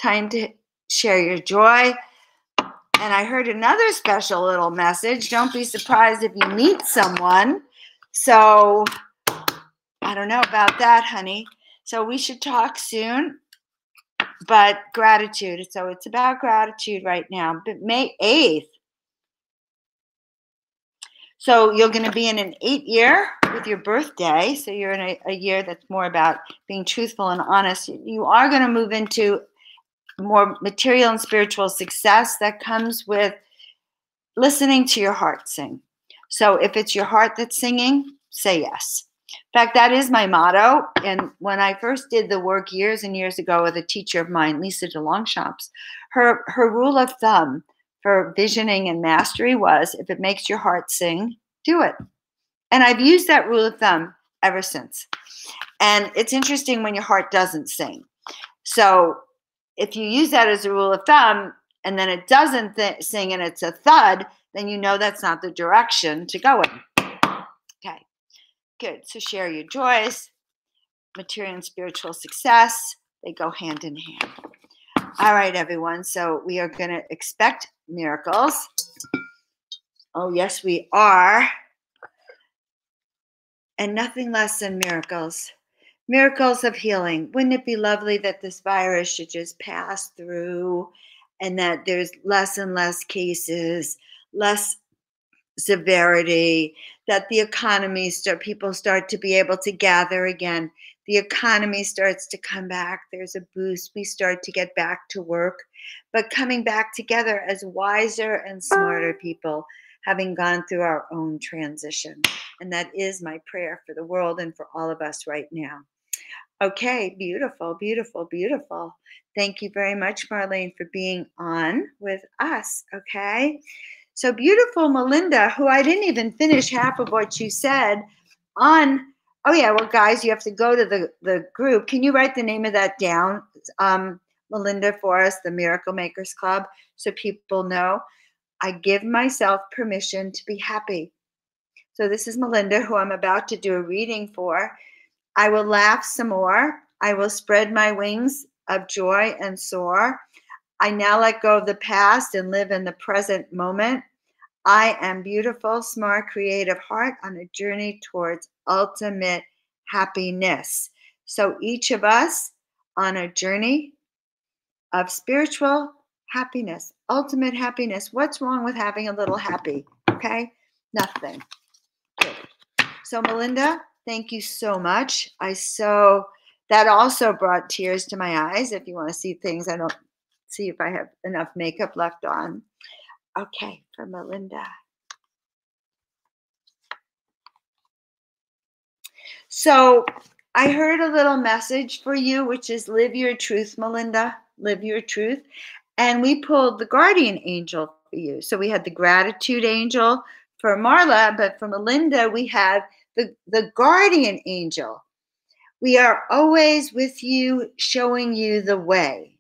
A: Time to share your joy. And I heard another special little message. Don't be surprised if you meet someone. So I don't know about that, honey. So we should talk soon. But gratitude. So it's about gratitude right now. But May 8th. So you're going to be in an 8-year with your birthday. So you're in a year that's more about being truthful and honest. You are going to move into more material and spiritual success that comes with listening to your heart sing. So if it's your heart that's singing, say yes. In fact, that is my motto. And when I first did the work years and years ago with a teacher of mine, Lisa DeLongchamps, her rule of thumb for visioning and mastery was, if it makes your heart sing, do it. And I've used that rule of thumb ever since. And it's interesting when your heart doesn't sing. So if you use that as a rule of thumb and then it doesn't sing and it's a thud, then you know that's not the direction to go in. Okay, good. So share your joys. Material and spiritual success, they go hand in hand. All right, everyone. So we are going to expect miracles. Oh, yes, we are. And nothing less than miracles. Miracles of healing. Wouldn't it be lovely that this virus should just pass through and that there's less and less cases, less severity, that the economy people start to be able to gather again. The economy starts to come back. There's a boost. We start to get back to work, but coming back together as wiser and smarter people, having gone through our own transition. And that is my prayer for the world and for all of us right now. Okay, beautiful, beautiful, beautiful. Thank you very much, Marlene, for being on with us. Okay. So beautiful, Melinda, who I didn't even finish half of what you said on. Oh, yeah. Well, guys, you have to go to the group. Can you write the name of that down, Melinda, for us, the Miracle Makers Club, so people know? I give myself permission to be happy. So this is Melinda, who I'm about to do a reading for. I will laugh some more. I will spread my wings of joy and soar. I now let go of the past and live in the present moment. I am beautiful, smart, creative heart on a journey towards ultimate happiness. So each of us on a journey of spiritual happiness, ultimate happiness. What's wrong with having a little happy? Okay? Nothing. Good. So Melinda, thank you so much. That also brought tears to my eyes. If you want to see things, I don't see if I have enough makeup left on. Okay, for Melinda. So I heard a little message for you, which is live your truth, Melinda. Live your truth. And we pulled the guardian angel for you. So we had the gratitude angel for Marla, but for Melinda, we have the guardian angel. We are always with you, showing you the way.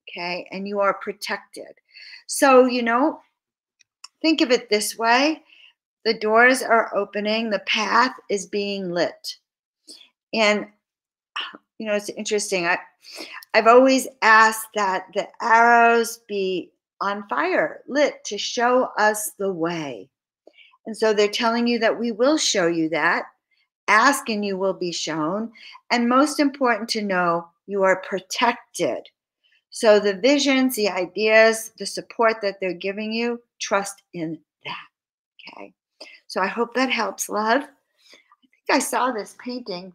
A: Okay. And you are protected. So, think of it this way. The doors are opening, the path is being lit. And it's interesting. I've always asked that the arrows be on fire, lit to show us the way. And so they're telling you that we will show you that. Ask and you will be shown. And most important to know, you are protected. So the visions, the ideas, the support that they're giving you, trust in that. Okay. So I hope that helps, love. I think I saw this painting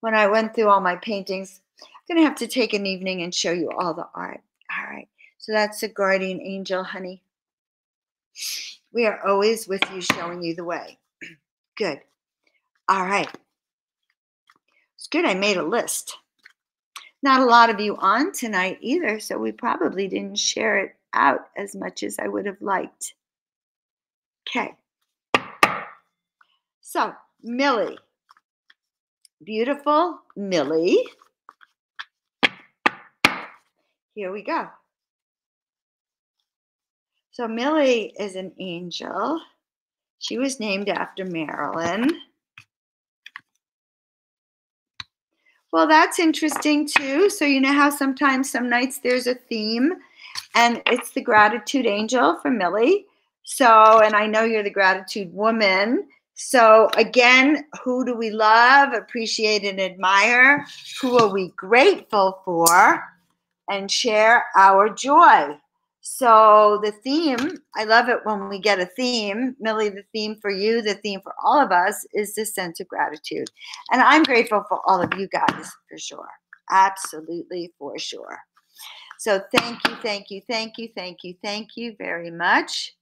A: when I went through all my paintings. I'm going to have to take an evening and show you all the art. All right. So that's the guardian angel, honey. We are always with you, showing you the way. Good. All right. It's good I made a list. Not a lot of you on tonight either, so we probably didn't share it out as much as I would have liked. Okay. So, Millie. Beautiful Millie. Here we go. So Millie is an angel. She was named after Marilyn. Well, that's interesting too. So you know how sometimes some nights there's a theme, and it's the gratitude angel for Millie. So, and I know you're the gratitude woman. So again, who do we love, appreciate, and admire? Who are we grateful for? And share our joy. So the theme, I love it when we get a theme. Millie, the theme for you, the theme for all of us is this sense of gratitude. And I'm grateful for all of you guys, for sure. Absolutely, for sure. So thank you, thank you, thank you, thank you, thank you very much.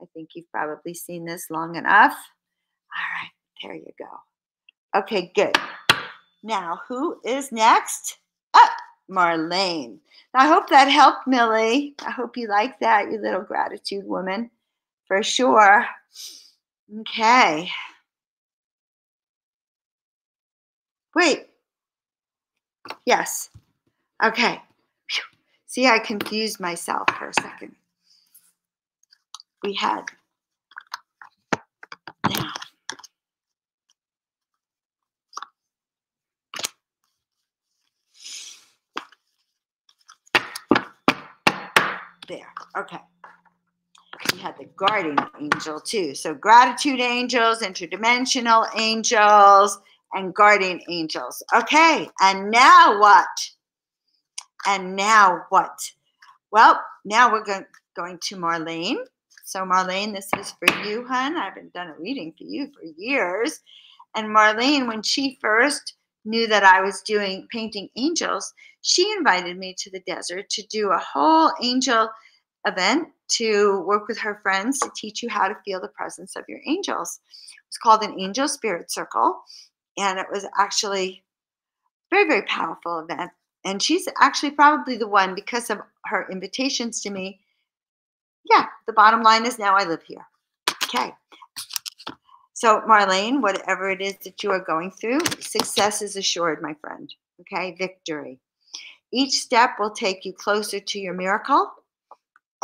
A: I think you've probably seen this long enough. All right, there you go. Okay, good. Now, who is next? Oh, Marlene. I hope that helped, Millie. I hope you like that, you little gratitude woman, for sure. Okay. Wait. Yes. Okay. See, I confused myself for a second. We had. Now. There. Okay. We had the guardian angel too. So gratitude angels, interdimensional angels, and guardian angels. Okay. And now what? And now what? Well, now we're going to Marlene. So Marlene, this is for you, hon. I haven't done a reading for you for years. And Marlene, when she first knew that I was painting angels, she invited me to the desert to do a whole angel event to work with her friends to teach you how to feel the presence of your angels. It was called an Angel Spirit Circle, and it was actually a very, very powerful event. And she's actually probably the one, because of her invitations to me. Yeah, the bottom line is now I live here. Okay. So Marlene, whatever it is that you are going through, success is assured, my friend. Okay, victory. Each step will take you closer to your miracle.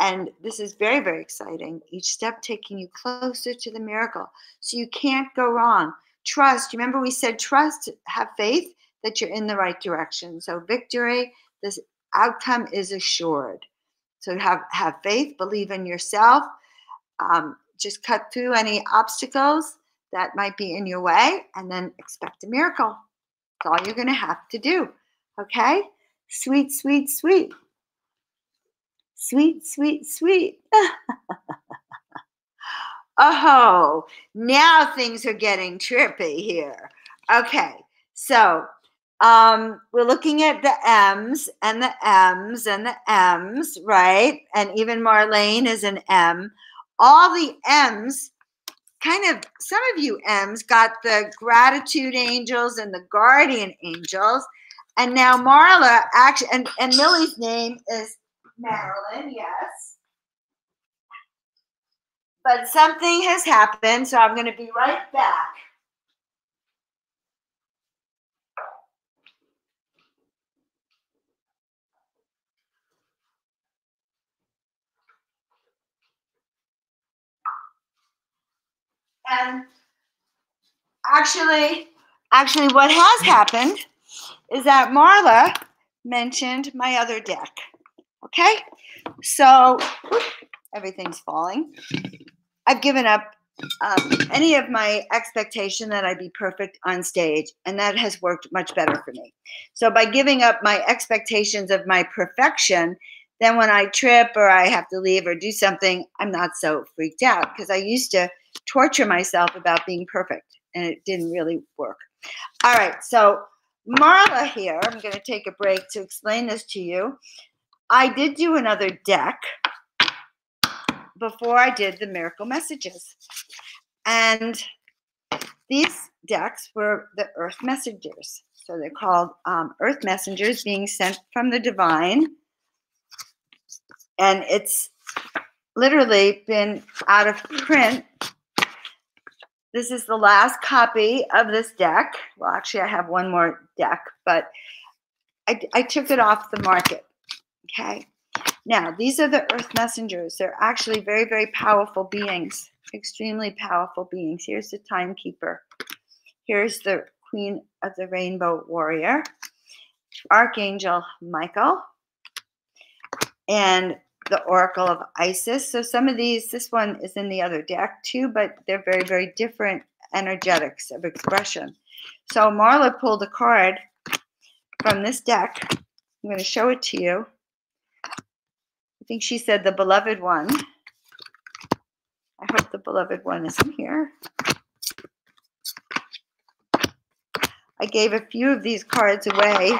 A: And this is very, very exciting. Each step taking you closer to the miracle. So you can't go wrong. Trust. Remember we said trust, have faith that you're in the right direction. So victory, this outcome is assured. So have faith, believe in yourself. Just cut through any obstacles that might be in your way, and then expect a miracle. That's all you're going to have to do. Okay? Sweet, sweet, sweet. Sweet, sweet, sweet. Oh, now things are getting trippy here. Okay, so we're looking at the M's and the M's and the M's, right? And even Marlene is an M. All the M's, some of you M's got the gratitude angels and the guardian angels. And now Marla, actually, and Millie's name is Marilyn, yes. But something has happened, so I'm going to be right back. And actually, what has happened is that Marla mentioned my other deck. Okay, so everything's falling. I've given up any of my expectation that I'd be perfect on stage, and that has worked much better for me. So by giving up my expectations of my perfection, then when I trip or I have to leave or do something, I'm not so freaked out, because I used to torture myself about being perfect, and it didn't really work. All right, so Marla here, I'm going to take a break to explain this to you. I did do another deck before I did the miracle messages. And these decks were the earth messengers. So they're called earth messengers, being sent from the divine. And it's literally been out of print. This is the last copy of this deck. Well, actually, I have one more deck, but I took it off the market. Okay. Now, these are the earth messengers. They're actually very, very powerful beings, extremely powerful beings. Here's the timekeeper. Here's the Queen of the Rainbow Warrior, Archangel Michael, and the Oracle of Isis. So some of these, this one is in the other deck too, but they're very, very different energetics of expression. So Marla pulled a card from this deck. I'm going to show it to you. I think she said the beloved one. I hope the beloved one is in here. I gave a few of these cards away,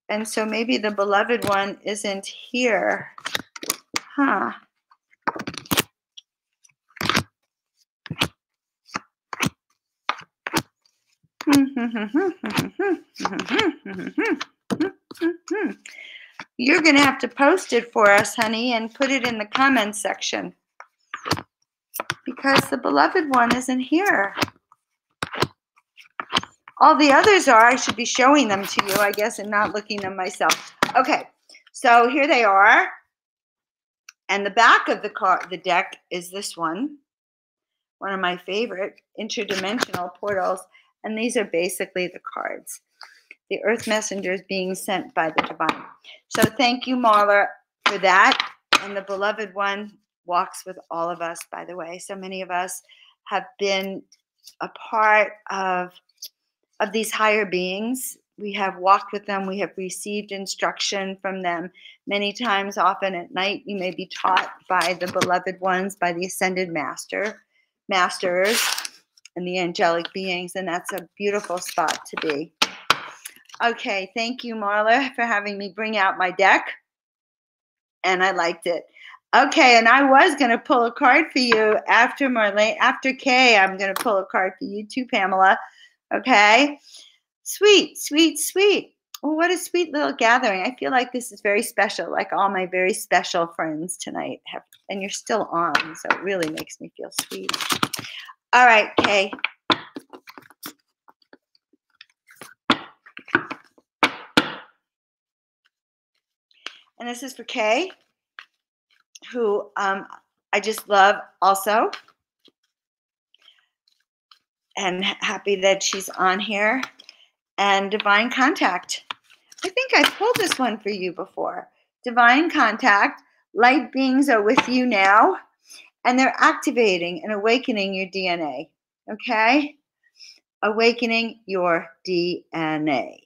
A: and so maybe the beloved one isn't here. Huh. You're going to have to post it for us, honey, and put it in the comments section, because the beloved one isn't here. All the others are. I should be showing them to you, I guess, and not looking them myself. Okay, so here they are. And the back of the deck is this one of my favorite interdimensional portals. And these are basically the cards. The earth messengers being sent by the divine. So thank you, Marla, for that. And the beloved one walks with all of us, by the way. So many of us have been a part of these higher beings. We have walked with them. We have received instruction from them many times. Often at night, you may be taught by the beloved ones, by the ascended masters, and the angelic beings. And that's a beautiful spot to be. Okay, thank you, Marla, for having me bring out my deck. And I liked it. Okay, and I was going to pull a card for you after Marlene. After Kay, I'm going to pull a card for you too, Pamela. Okay, sweet, sweet, sweet. Oh, what a sweet little gathering. I feel like this is very special, like all my very special friends tonight have, and you're still on, so it really makes me feel sweet. All right, Kay. And this is for Kay, who I just love also. And happy that she's on here. And divine contact. I think I pulled this one for you before. Divine contact. Light beings are with you now. And they're activating and awakening your DNA. Okay? Awakening your DNA.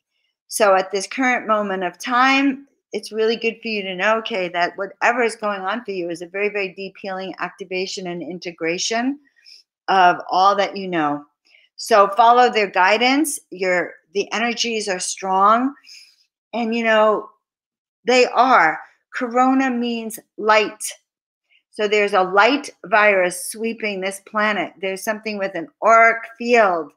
A: So at this current moment of time, it's really good for you to know, okay, that whatever is going on for you is a very, very deep healing activation and integration of all that you know. So follow their guidance. The energies are strong. And, you know, they are. Corona means light. So there's a light virus sweeping this planet. There's something with an auric field,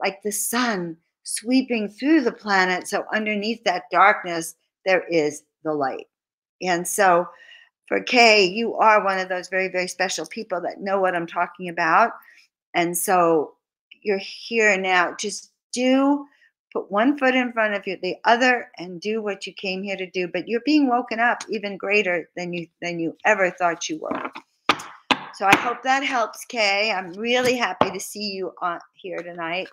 A: like the sun, sweeping through the planet. So underneath that darkness, there is the light. And so for Kay, you are one of those very, very special people that know what I'm talking about. And so you're here now. Just put one foot in front of the other and do what you came here to do. But you're being woken up even greater than you ever thought you were. So I hope that helps, Kay. I'm really happy to see you on here tonight,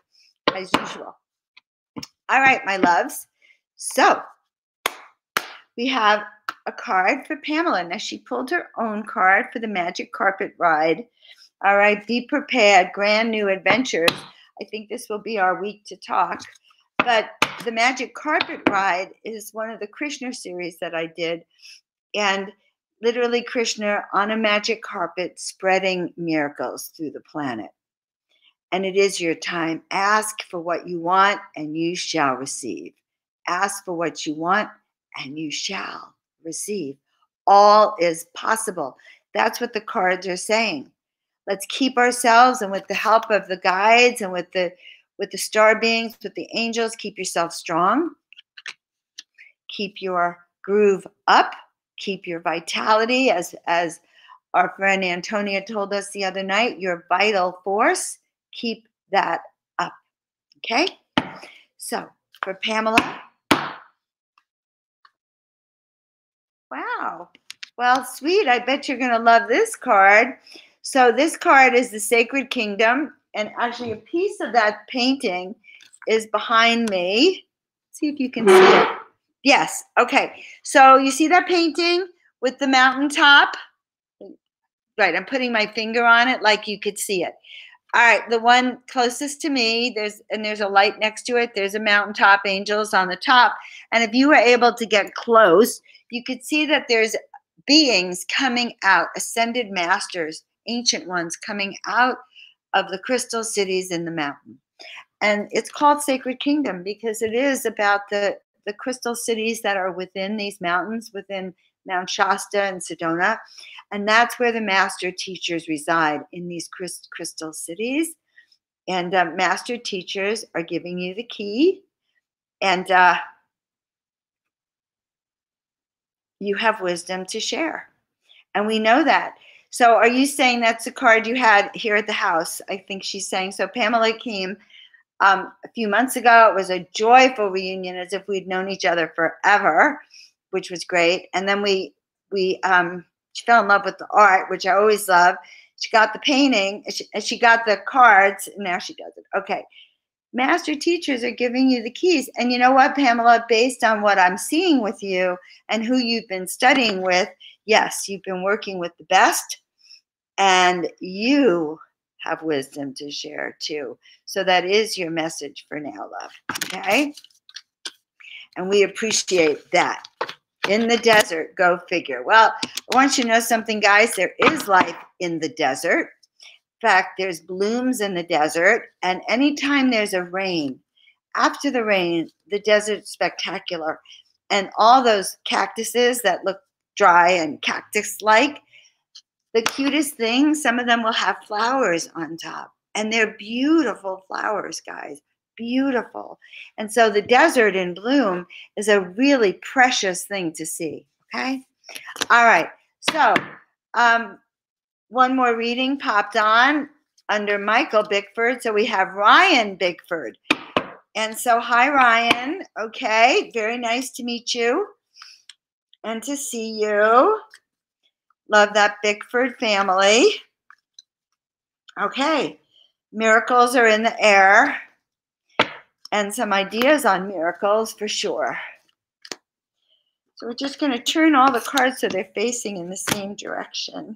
A: as usual. All right, my loves. So we have a card for Pamela. Now, she pulled her own card for the Magic Carpet Ride. All right, be prepared. Grand new adventures. I think this will be our week to talk. But the Magic Carpet Ride is one of the Krishna series that I did. And literally Krishna on a magic carpet spreading miracles through the planet. And it is your time. Ask for what you want and you shall receive. Ask for what you want and you shall receive. All is possible. That's what the cards are saying. Let's keep ourselves, and with the help of the guides and with the star beings, with the angels, keep yourself strong. Keep your groove up. Keep your vitality, as our friend Antonia told us the other night, your vital force. Keep that up. Okay? So, for Pamela. Wow. Well, sweet. I bet you're going to love this card. So, this card is the Sacred Kingdom. And actually, a piece of that painting is behind me. See if you can see it. Yes. Okay. So, you see that painting with the mountaintop? Right. I'm putting my finger on it like you could see it. All right, the one closest to me, there's a light next to it. There's a mountaintop, angels on the top. And if you were able to get close, you could see that there's beings coming out, ascended masters, ancient ones coming out of the crystal cities in the mountain. And it's called Sacred Kingdom because it is about the crystal cities that are within these mountains, within Mount Shasta and Sedona. And that's where the master teachers reside, in these crystal cities. And master teachers are giving you the key. And you have wisdom to share. And we know that. So are you saying that's the card you had here at the house? I think she's saying. So Pamela came a few months ago. It was a joyful reunion, as if we'd known each other forever, which was great. And then she fell in love with the art, which I always love. She got the painting, and she got the cards, and now she does it. Okay. Master teachers are giving you the keys. And you know what, Pamela, based on what I'm seeing with you and who you've been studying with, yes, you've been working with the best, and you have wisdom to share too. So that is your message for now, love. Okay? And we appreciate that. In the desert, go figure. Well, I want you to know something, guys. There is life in the desert. In fact, there's blooms in the desert. And anytime there's a rain, after the rain, the desert's spectacular. And all those cactuses that look dry and cactus-like, the cutest thing, some of them will have flowers on top. And they're beautiful flowers, guys. Beautiful. And so the desert in bloom is a really precious thing to see. Okay? All right. So one more reading popped on under Michael Bickford. So we have Ryan Bickford. And so, hi, Ryan. Okay. Very nice to meet you and to see you. Love that Bickford family. Okay. Miracles are in the air. And some ideas on miracles for sure. So we're just going to turn all the cards so they're facing in the same direction.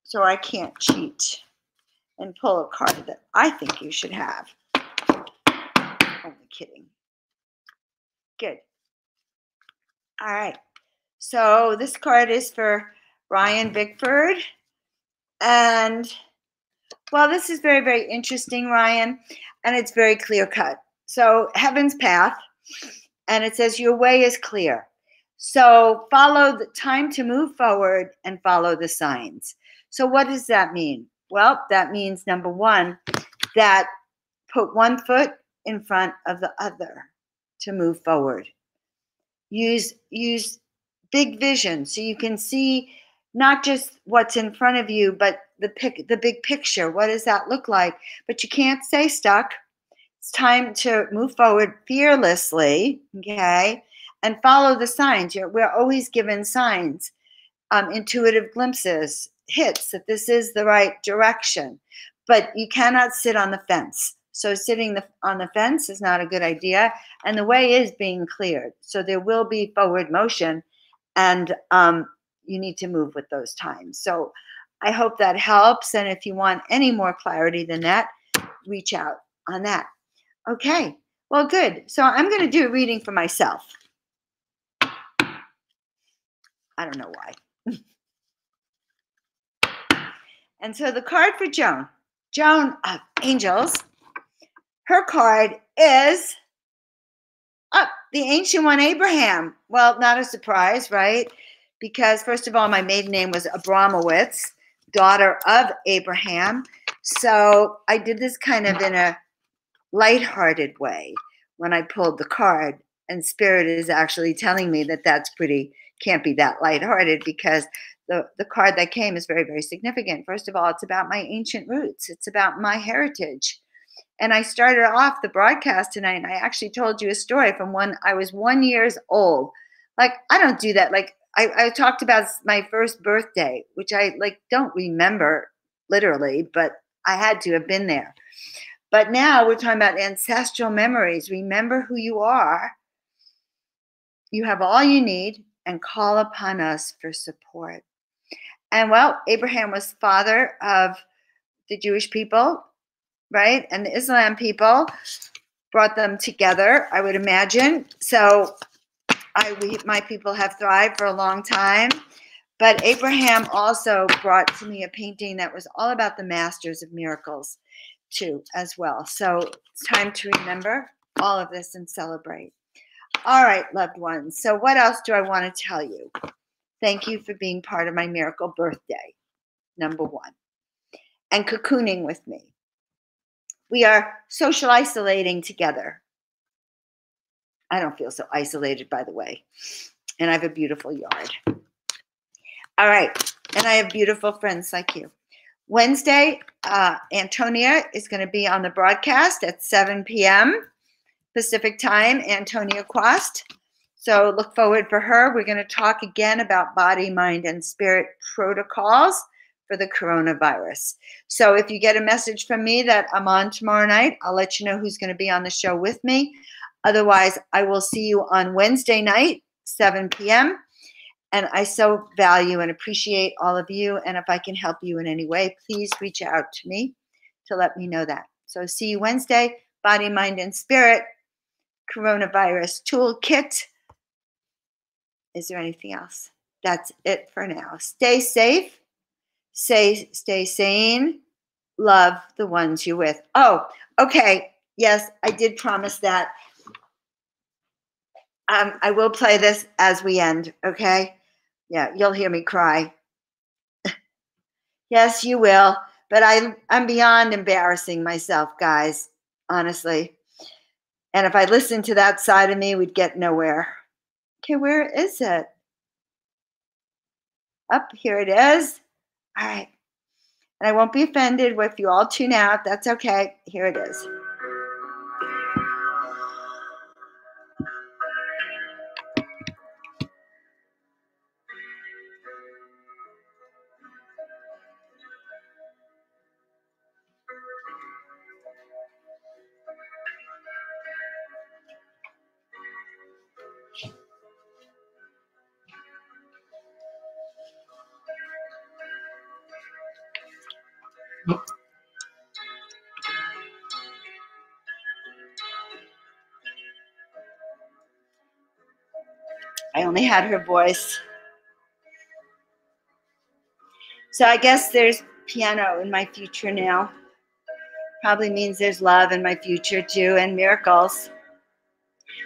A: So I can't cheat and pull a card that I think you should have. Only kidding. Good. All right. So this card is for Ryan Bickford. And well, this is very, very interesting, Ryan, and it's very clear cut. So heaven's path, and it says your way is clear. So follow the time to move forward and follow the signs. So what does that mean? Well, that means, number one, that put one foot in front of the other to move forward. Use big vision so you can see not just what's in front of you, but the big picture. What does that look like? But you can't stay stuck. It's time to move forward fearlessly, okay? And follow the signs. We're always given signs. intuitive glimpses, hits that this is the right direction. But you cannot sit on the fence. So sitting on the fence is not a good idea. And the way is being cleared. So there will be forward motion, and you need to move with those times. So I hope that helps. And if you want any more clarity than that, reach out on that. Okay, well, good. So I'm going to do a reading for myself. I don't know why. And so the card for Joan of Angels, her card is the Ancient One, Abraham. Well, not a surprise, right? Because first of all, my maiden name was Abramowitz, daughter of Abraham. So I did this kind of in a lighthearted way when I pulled the card. And Spirit is actually telling me that that's can't be that lighthearted, because the card that came is very, very significant. First of all, it's about my ancient roots. It's about my heritage. And I started off the broadcast tonight, and I actually told you a story from when I was 1 year old. Like, I don't do that. Like, I talked about my first birthday, which I don't remember literally, but I had to have been there. But now we're talking about ancestral memories. Remember who you are. You have all you need, and call upon us for support. And well, Abraham was father of the Jewish people, right? And the Islam people brought them together, I would imagine. So my people have thrived for a long time. But Abraham also brought to me a painting that was all about the masters of miracles too, as well. So it's time to remember all of this and celebrate. All right, loved ones. So what else do I want to tell you? Thank you for being part of my miracle birthday, number one, and cocooning with me. We are social isolating together. I don't feel so isolated, by the way. And I have a beautiful yard. All right. And I have beautiful friends like you. Wednesday, Antonia is going to be on the broadcast at 7 p.m. Pacific time, Antonia Quast. So look forward for her. We're going to talk again about body, mind, and spirit protocols for the coronavirus. So if you get a message from me that I'm on tomorrow night, I'll let you know who's going to be on the show with me. Otherwise, I will see you on Wednesday night, 7 p.m. And I so value and appreciate all of you. And if I can help you in any way, please reach out to me to let me know that. So see you Wednesday, body, mind, and spirit, coronavirus toolkit. Is there anything else? That's it for now. Stay safe. Stay sane. Love the ones you're with. Oh, okay. Yes, I did promise that. I will play this as we end, okay? Yeah, you'll hear me cry. Yes, you will. But I'm beyond embarrassing myself, guys, honestly. And if I listened to that side of me, we'd get nowhere. Okay, where is it? Up, here it is. All right. And I won't be offended if you all tune out. That's okay. Here it is. I only had her voice. So I guess there's piano in my future now. Probably means there's love in my future too, and miracles.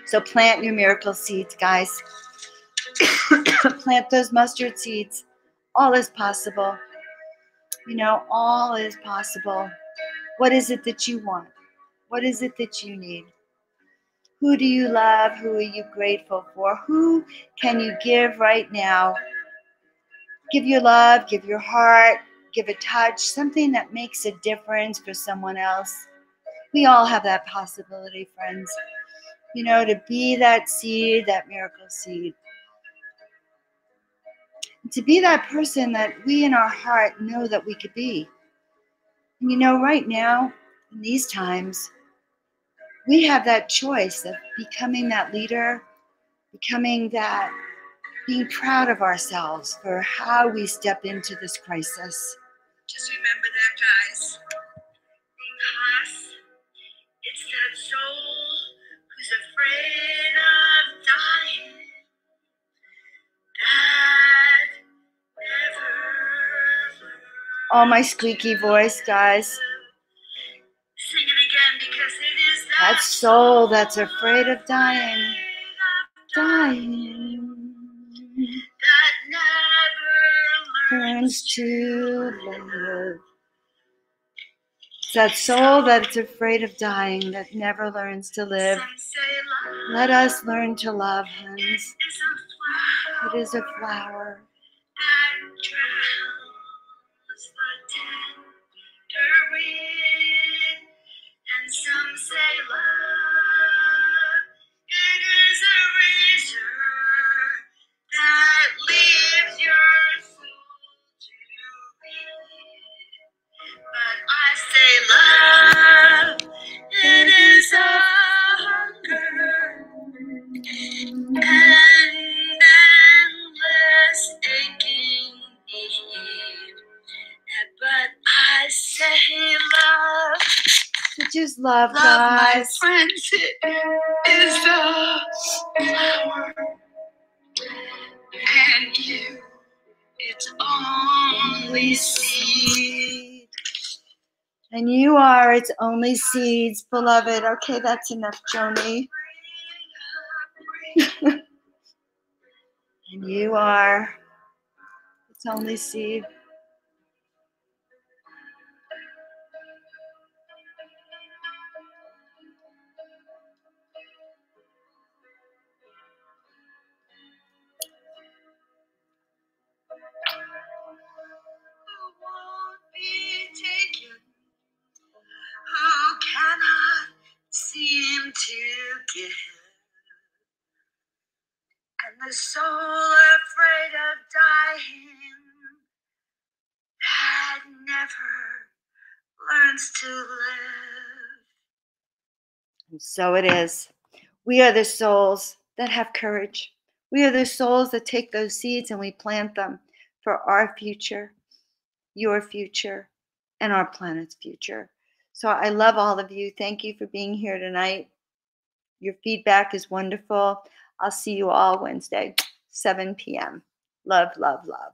A: So plant your miracle seeds, guys. Plant those mustard seeds. All is possible. You know, all is possible. What is it that you want? What is it that you need? Who do you love? Who are you grateful for? Who can you give right now? Give your love, give your heart, give a touch, something that makes a difference for someone else. We all have that possibility, friends. You know, to be that seed, that miracle seed. to be that person that we in our heart know that we could be. And you know, right now, in these times, we have that choice of becoming that leader, becoming that, being proud of ourselves for how we step into this crisis. Just remember that, guys, because it's that soul who's afraid of dying that never learns. All my squeaky voice, guys. Sing it again, because it is that soul that's afraid of dying. Dying. That never learns to live. It's that soul that's afraid of dying that never learns to live. Let us learn to love, hens. It is a flower that drowns the tender wind. And some say love, it is a razor that leaves your soul to bleed. But I say love, it is a hunger and endless aching need. But I say love. So just love, guys. My friends, it is the flower, and you, it's only seed. And you are its only seeds, beloved. Okay, that's enough, Joni. And you are its only seed. Who cannot seem to give, and the soul afraid of dying that never learns to live. And so it is. We are the souls that have courage. We are the souls that take those seeds and we plant them for our future, your future, and our planet's future. So I love all of you. Thank you for being here tonight. Your feedback is wonderful. I'll see you all Wednesday, 7 p.m. Love, love, love.